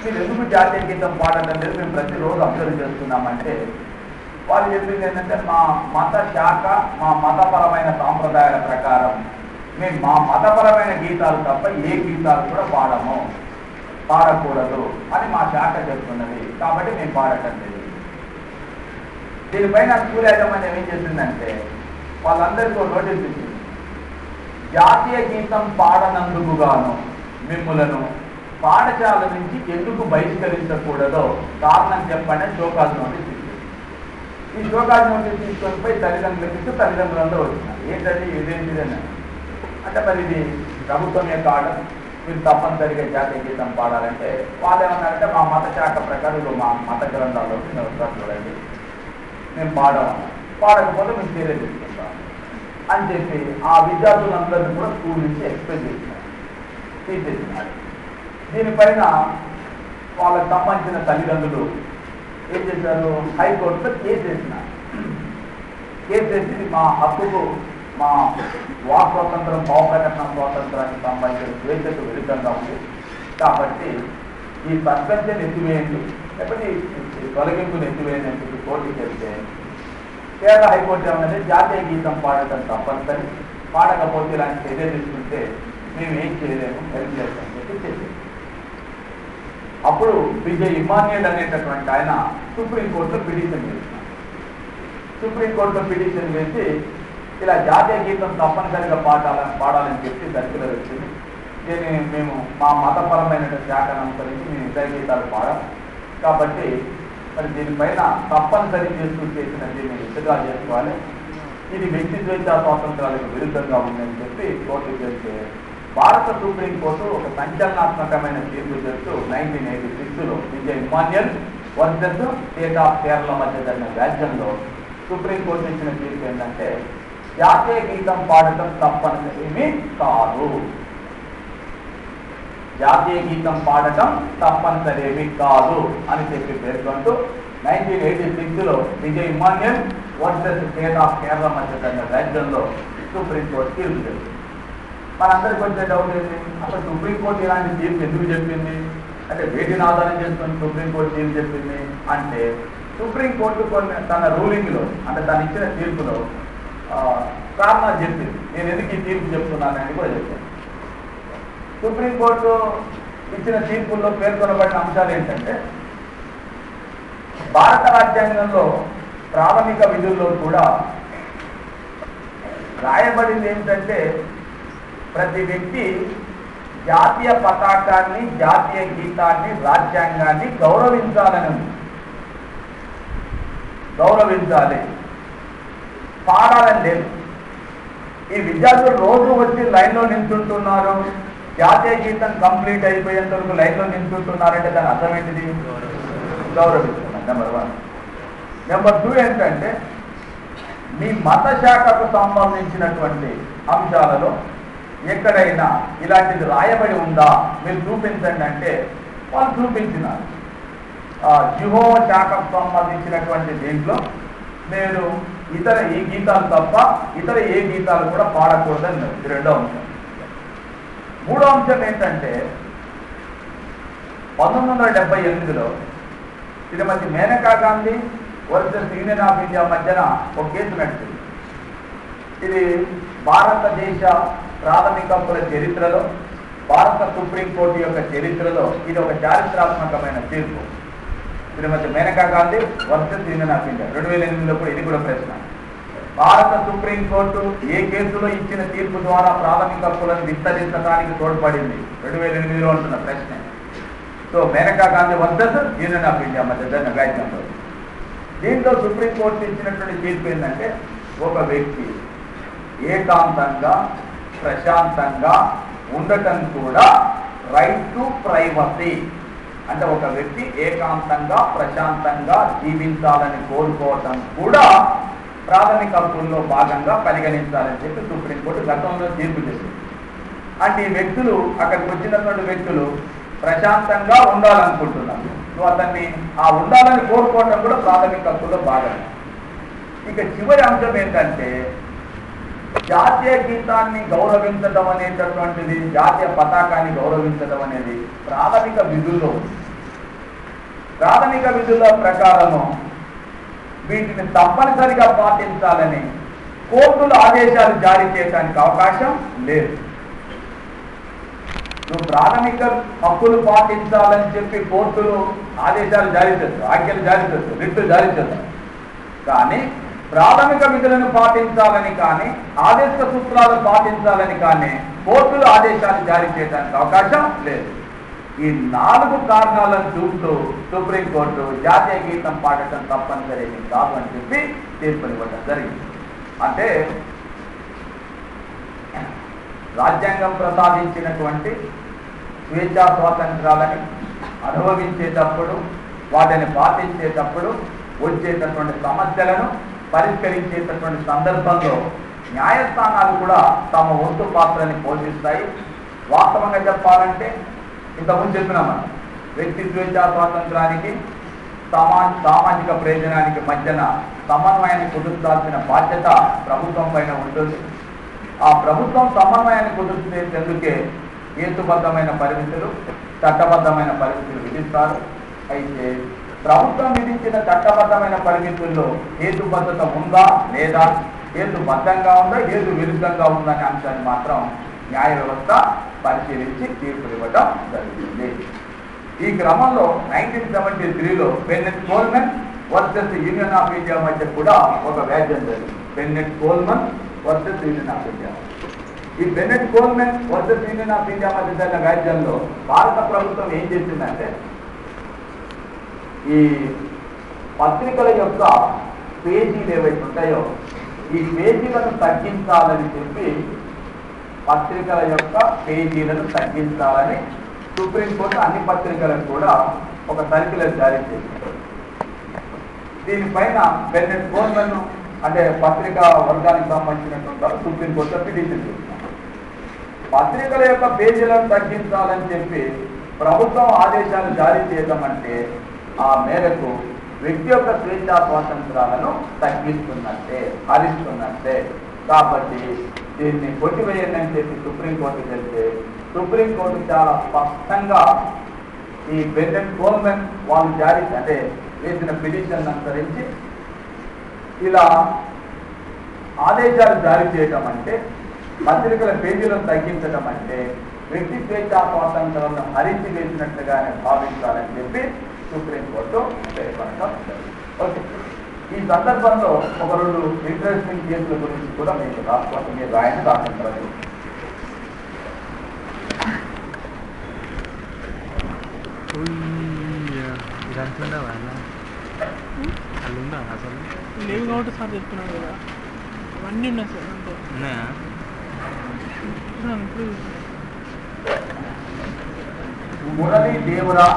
మీరు ఎందుకు జాతీయ గీతం పాడటం లేదు, మేము ప్రతిరోజు అబ్జర్వ్ చేస్తున్నామంటే వాళ్ళు చెప్పింది ఏంటంటే మా మత శాఖ మా మతపరమైన సాంప్రదాయాల ప్రకారం మేము మా మతపరమైన గీతాలు తప్ప ఏ గీతాలు కూడా పాడకూడదు అని మా శాఖ చెప్తున్నది, కాబట్టి మేము పాడటం లేదు. దీనిపైన స్కూల్ యాజమాన్యం ఏం చేసిందంటే వాళ్ళందరికీ నోటీస్ ఇచ్చింది, జాతీయ గీతం పాడనందుకు గాను మిమ్ములను పాఠశాల నుంచి ఎందుకు బహిష్కరించకూడదో కారణం చెప్పండి షోకాజ్ నోటీస్ ఇచ్చింది. ఈ షోకాజ్ నోటీస్ తీసుకొని పోయి తల్లిదండ్రులకు ఇస్తూ తల్లిదండ్రులందరూ వచ్చినారు. ఏంటంటే ఇదేంటిదని అంటే మరి ఇది ప్రభుత్వం యొక్క ఆర్డర్, మీరు తప్పనిసరిగా జాతీయ గీతం పాడాలంటే వాళ్ళు ఏమన్నారంటే మా మత శాఖ ప్రకారం మా మత గ్రంథాల్లో చూడండి మేము పాడకపోతే మేము చర్య తీసుకుంటాం అని చెప్పి ఆ విద్యార్థులందరినీ కూడా స్కూల్ నుంచి ఎక్స్పెక్ట్ చేసినారు, తీసేసినారు. దీనిపైన వాళ్ళకి సంబంధించిన తల్లిదండ్రులు ఏం చేశారు, హైకోర్టులో కేసు వేసినారు. కేసు వేసి మా హక్కుకు మా వాక్ స్వాతంత్రం భావప్రకటన స్వాతంత్రానికి సంబంధించిన స్వేచ్ఛకు విరుద్ధంగా ఉంది, కాబట్టి ఈ సస్పెన్షన్ ఎత్తివేయండి లేకపోతే ఈ తొలగింపును ఎత్తివేయండి అని చెప్పి కోర్టుకి చెప్తే కేరళ హైకోర్టు ఏమన్నది జాతీయ గీతం పాడటం తప్పనిసరి, పాడకపోతే ఇలాంటి చర్య తీసుకుంటే మేము ఏం చేయలేము, హెల్ప్ చేస్తామని చెప్పి చేసేది. అప్పుడు విజయ్ ఇమాన్యుయల్ అనేటటువంటి ఆయన సుప్రీంకోర్టులో పిటిషన్ చేసినారు. సుప్రీంకోర్టులో పిటిషన్ వేసి ఇలా జాతీయ గీతం తప్పనిసరిగా పాడాలని చెప్పి సర్క్యులర్ వచ్చింది. దీన్ని మేము మా మతపరమైన శాఖను అనుసరించి మేము ఇతర గీతాలు పాడాం, కాబట్టి మరి దీనిపైన తప్పనిసరి చేస్తూ చేసిన దీన్ని విత్డ్రా చేసుకోవాలి, ఇది వ్యక్తి స్వేచ్ఛా స్వాతంత్రాలకు విరుద్ధంగా ఉందని చెప్పి కోర్టు చేస్తే భారత సుప్రీంకోర్టు ఒక సంచలనాత్మకమైన తీర్పు చేస్తూ 1986లో Vijay Emmanuel versus State of Kerala మధ్య జరిగిన వ్యాజ్యంలో సుప్రీంకోర్టు ఇచ్చిన తీర్పు ఏంటంటే జాతీయ గీతం పాడటం తప్పనిసరి కాదు, జాతీయ గీతం పాడటం తప్పనిసరి కాదు అని చెప్పి పేర్కొంటూ 1986లో Vijay Emmanuel versus State of Kerala మధ్య జరిగిన వ్యాజ్యంలో సుప్రీంకోర్టు తీర్పు చెప్పింది. మనందరికీ వచ్చే డౌట్ ఏంటి, అసలు సుప్రీంకోర్టు ఇలాంటి తీర్పు ఎందుకు చెప్పింది అంటే వేటిని ఆధారం చేసుకొని సుప్రీంకోర్టు తీర్పు చెప్పింది అంటే సుప్రీంకోర్టు కొన్ని తన రూలింగ్లో అంటే తను ఇచ్చిన తీర్పులో కారణాలు చెప్పింది, నేను ఎందుకు ఈ తీర్పు చెప్తున్నానని కూడా చెప్పాను. సుప్రీంకోర్టు ఇచ్చిన తీర్పుల్లో పేర్కొనబడిన అంశాలు ఏంటంటే భారత రాజ్యాంగంలో ప్రాథమిక విధుల్లో కూడా రాయబడింది ఏంటంటే ప్రతి వ్యక్తి జాతీయ పతాకాన్ని, జాతీయ గీతాన్ని, రాజ్యాంగాన్ని గౌరవించాలి, పాడాలని లేదు. ఈ విద్యార్థులు రోజు వచ్చి లైన్లో నిల్చుంటున్నారు, జాతీయ గీతం కంప్లీట్ అయిపోయేంత వరకు లైన్లో నిల్చుంటున్నారంటే దాని అర్థం ఏంటిది, గౌరవిస్తున్నాం. నెంబర్ 1. నెంబర్ 2 ఏంటంటే మీ మత శాఖకు సంబంధించినటువంటి అంశాలలో ఎక్కడైనా ఇలాంటిది రాయబడి ఉందా మీరు చూపించండి అంటే వాళ్ళు చూపించినారు. జిహో శాఖకు సంబంధించినటువంటి దీంట్లో మీరు ఇతర ఈ గీతాలు తప్ప ఇతర ఏ గీతాలు కూడా పాడకూడదని ఇది 2వ అంశం. 3వ అంశం ఏంటంటే 1978లో Shrimati Maneka Gandhi versus Union of India మధ్యన ఒక కేసు నడిచింది. ఇది భారతదేశ ప్రాథమిక హక్కుల చరిత్రలో, భారత సుప్రీంకోర్టు యొక్క చరిత్రలో ఇది ఒక చారిత్రాత్మకమైన తీర్పు. Shrimati Maneka Gandhi versus Union of India 2008లో కూడా ఇది కూడా ప్రశ్న. భారత సుప్రీంకోర్టు ఏ కేసులో ఇచ్చిన తీర్పు ద్వారా ప్రాథమిక హక్కులను విస్తరించడానికి తోడ్పడింది 2008లో అంటున్న ప్రశ్న. So Maneka Gandhi versus Union of India మధ్య జరిగిన వ్యాజ్యంలో దీంట్లో సుప్రీంకోర్టు ఇచ్చినటువంటి తీర్పు ఏంటంటే ఒక వ్యక్తి ఏకాంతంగా ప్రశాంతంగా ఉండటం కూడా రైట్ టు ప్రైవసీ. అంటే ఒక వ్యక్తి ఏకాంతంగా ప్రశాంతంగా జీవించాలని కోరుకోవటం కూడా ప్రాథమిక హక్కుల్లో భాగంగా పరిగణించాలని చెప్పి సుప్రీంకోర్టు గతంలో తీర్పు చేసింది. అంటే ఈ వ్యక్తులు అక్కడికి వచ్చినటువంటి వ్యక్తులు ప్రశాంతంగా ఉండాలనుకుంటున్నారు. అతన్ని ఆ ఉండాలని కోరుకోవటం కూడా ప్రాథమిక హక్కుల్లో భాగం. ఇక చివరి అంశం ఏంటంటే జాతీయ గీతాన్ని గౌరవించడం అనేటటువంటిది, జాతీయ పతాకాన్ని గౌరవించడం అనేది ప్రాథమిక విధుల్లో ఉంది. ప్రాథమిక విధుల ప్రకారము వీటిని తప్పనిసరిగా పాటించాలని కోర్టులు ఆదేశాలు జారీ చేయడానికి అవకాశం లేదు. నువ్వు ప్రాథమిక హక్కులు పాటించాలని చెప్పి కోర్టులు ఆదేశాలు జారీ చేస్తారు, ఆజ్ఞలు జారీ చేస్తారు, రిట్లు జారీ చేస్తారు. కానీ ప్రాథమిక విధులను పాటించాలని కానీ ఆదేశ సూత్రాలు పాటించాలని కానీ కోర్టులు ఆదేశాలు జారీ చేయడానికి అవకాశం లేదు. ఈ 4 కారణాలను చూపుతూ సుప్రీంకోర్టు జాతీయ గీతం పాడటం తప్పనిసరి కాదు అని చెప్పి తీర్పునివ్వడం జరిగింది. అంటే రాజ్యాంగం ప్రసాదించినటువంటి స్వేచ్ఛా స్వాతంత్రాలని అనుభవించేటప్పుడు, వాటిని పాటించేటప్పుడు వచ్చేటటువంటి సమస్యలను పరిష్కరించేటటువంటి సందర్భంలో న్యాయస్థానాలు కూడా తమ వంతు పాత్రని పోషిస్తాయి. వాస్తవంగా చెప్పాలంటే ఇంతకుముందు చెప్పినాం, వ్యక్తి స్వేచ్ఛా స్వాతంత్రానికి సామాజిక ప్రయోజనానికి మధ్యన సమన్వయాన్ని కుదుర్చాల్సిన బాధ్యత ప్రభుత్వం పైన ఉంటుంది. ఆ ప్రభుత్వం సమన్వయాన్ని కుదుర్చేందుకే హేతుబద్ధమైన పరిమితులు, చట్టబద్ధమైన పరిమితులు విధిస్తారు. అయితే ప్రభుత్వం విధించిన చట్టబద్ధమైన పరిమితుల్లో హేతుబద్ధత ఉందా లేదా, హేతుబద్ధంగా ఉందా, హేతు విరుద్ధంగా ఉందా అనే అంశాన్ని మాత్రం న్యాయ వ్యవస్థ పరిశీలించి తీర్పులు ఇవ్వడం జరిగింది. ఈ క్రమంలో 1973లో Bennett Coleman versus Union of India మధ్య కూడా ఒక వ్యాజ్యం జరిగింది. Bennett Coleman versus Union of India. ఈ Bennett Coleman versus Union of India మధ్య జరిగిన వ్యాజ్యంలో భారత ప్రభుత్వం ఏం చేసిందంటే, ఈ పత్రికల యొక్క పేజీలు ఏవైతే ఉంటాయో ఈ పేజీలను తగ్గించాలని చెప్పి, పత్రికల యొక్క పేజీలను తగ్గించాలని సుప్రీంకోర్టు అన్ని పత్రికలకు కూడా ఒక సర్క్యులర్ జారీ చేసింది. దీనిపైన బెన్నెట్ కోల్మన్ అంటే పత్రికా వర్గానికి సంబంధించినటువంటి సుప్రీంకోర్టులో పిటిషన్ చేస్తున్నారు. పత్రికల యొక్క పేజీలను తగ్గించాలని చెప్పి ప్రభుత్వం ఆదేశాలు జారీ చేయడం అంటే ఆ మేరకు వ్యక్తి యొక్క స్వేచ్ఛా స్వాతంత్రాలను తగ్గిస్తున్నట్టే, హరిస్తున్నట్టే. కాబట్టి దీన్ని కొట్టివేయండి అని చెప్పి సుప్రీంకోర్టు చెప్తే సుప్రీంకోర్టు చాలా స్పష్టంగా ఈ బెన్నెట్ కోల్మన్ వాళ్ళు జారీ అంటే వేసిన పిటిషన్ అనుసరించి ఇలా ఆదేశాలు జారీ చేయటం అంటే, పత్రికల పేజీలను తగ్గించడం అంటే వ్యక్తి స్వేచ్ఛా స్వాతంత్రాలను హరించి వేసినట్లుగానే భావించాలని చెప్పి సుప్రీంకోర్టు పేర్కొనడం జరిగింది. ఓకే, ఈ సందర్భంలో ఒక 2 ఇంట్రెస్టింగ్ కేసుల గురించి కూడా మీకు రాసుకోవాలి. మీరు రాయని రాసుకుంటారు. ఇదంతా అల్లుందా అసలు లేవు కాబట్టి సార్ చెప్తున్నాను కదా, అవన్నీ ఉన్నాయి సార్. అంటే ఉన్నాయా? ఇప్పుడు మురళీ దేవరా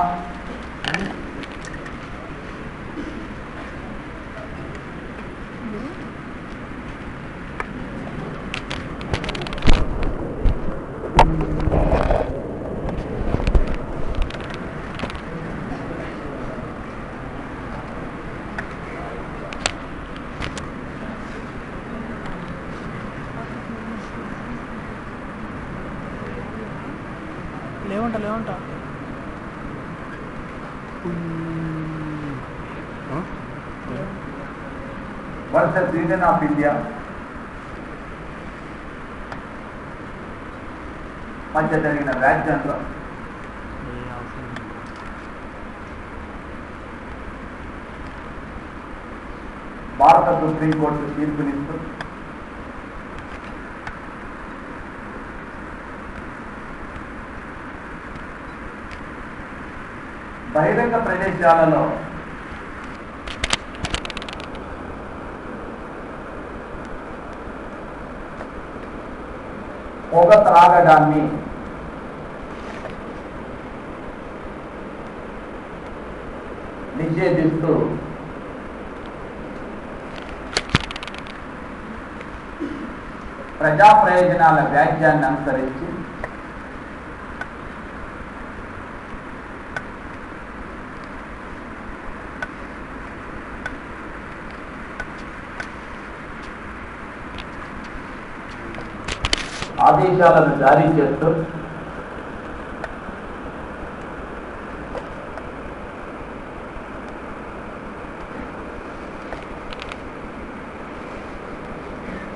లేవంట వర్సెస్ యూనియన్ ఆఫ్ ఇండియా మధ్య జరిగిన వ్యాజ్యంలో భారత సుప్రీంకోర్టు తీర్పునిస్తూ బహిరంగ ప్రదేశాలలో పొగ త్రాగడాన్ని నిషేధిస్తూ ప్రజా ప్రయోజనాల వ్యాజ్యాన్ని అనుసరించి ఆదేశాలను జారీ చేస్తూ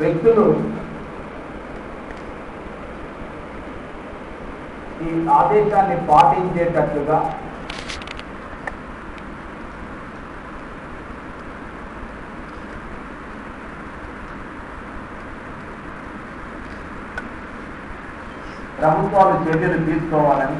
వ్యక్తులు ఈ ఆదేశాన్ని పాటించేటట్లుగా ప్రభుత్వాలు చర్యలు తీసుకోవాలని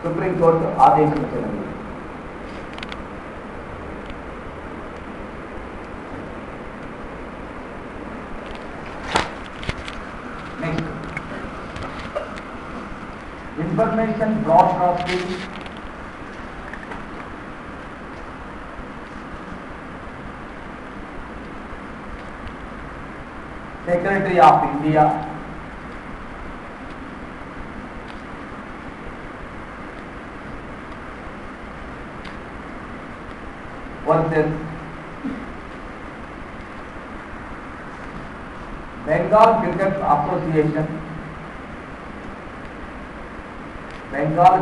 సుప్రీంకోర్టు ఆదేశించినది. Next, information broadcasting secretary of India versus Bengal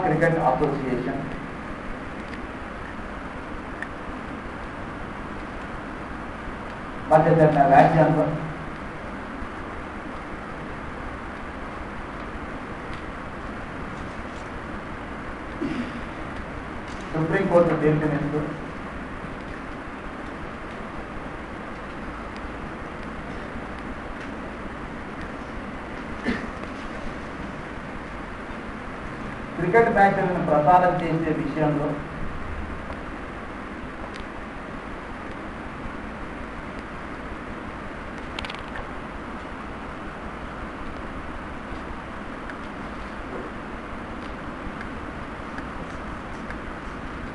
cricket association మధ్య జరిగిన వ్యాఖ్యానంలో సుప్రీంకోర్టు తీర్పునిస్తూ క్రికెట్ మ్యాచ్లను ప్రసారం చేసే విషయంలో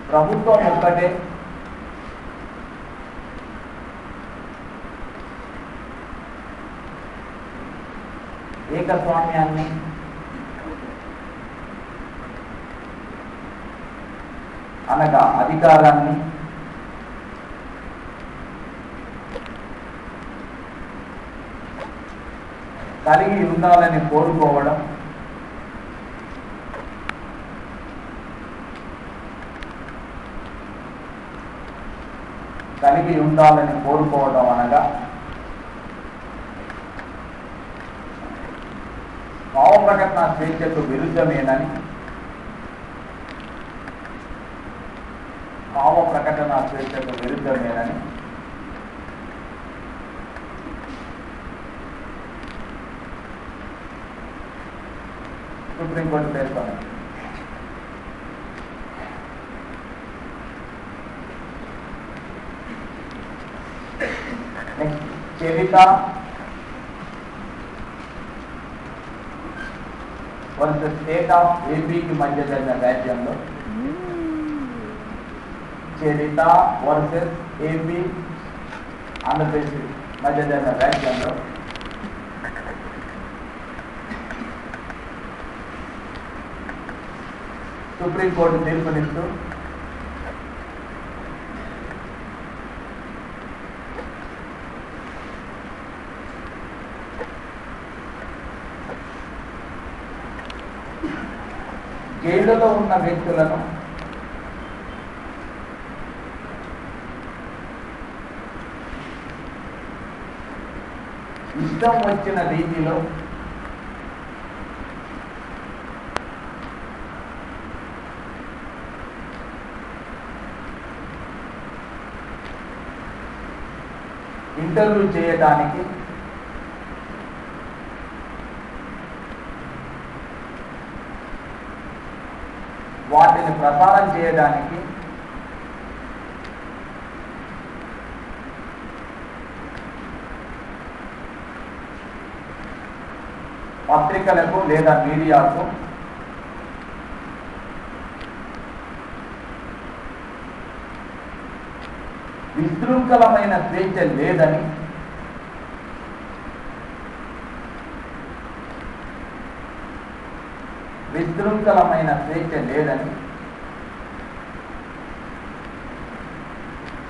ప్రభుత్వం ఒక్కటే ఏకస్వామ్యాన్ని అనగా అధికారాన్ని కలిగి ఉండాలని కోరుకోవడం అనగా భావ ప్రకటన స్వేచ్ఛకు విరుద్ధమేనని సుప్రీంకోర్టు పేర్కొన్నది. Next, Charita versus State of ఏపీకి మధ్య జరిగిన వ్యాజ్యంలో చరిత వర్సెస్ ఏపీ ఆంధ్రప్రదేశ్ మధ్య జరిగిన వ్యాఖ్యానంలో సుప్రీంకోర్టు తీర్పునిస్తూ జైళ్లలో ఉన్న వ్యక్తులను ఇష్టం వచ్చిన రీతిలో ఇంటర్వ్యూ చేయడానికి వాటిని ప్రసారం చేయడానికి పత్రికలకు లేదా మీడియాకు విశృంఖలమైన స్వేచ్ఛ లేదని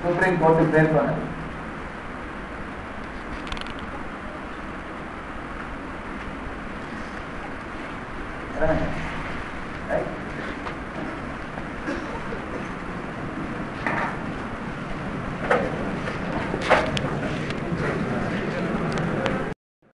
సుప్రీంకోర్టు పేర్కొన్నది. రైట్.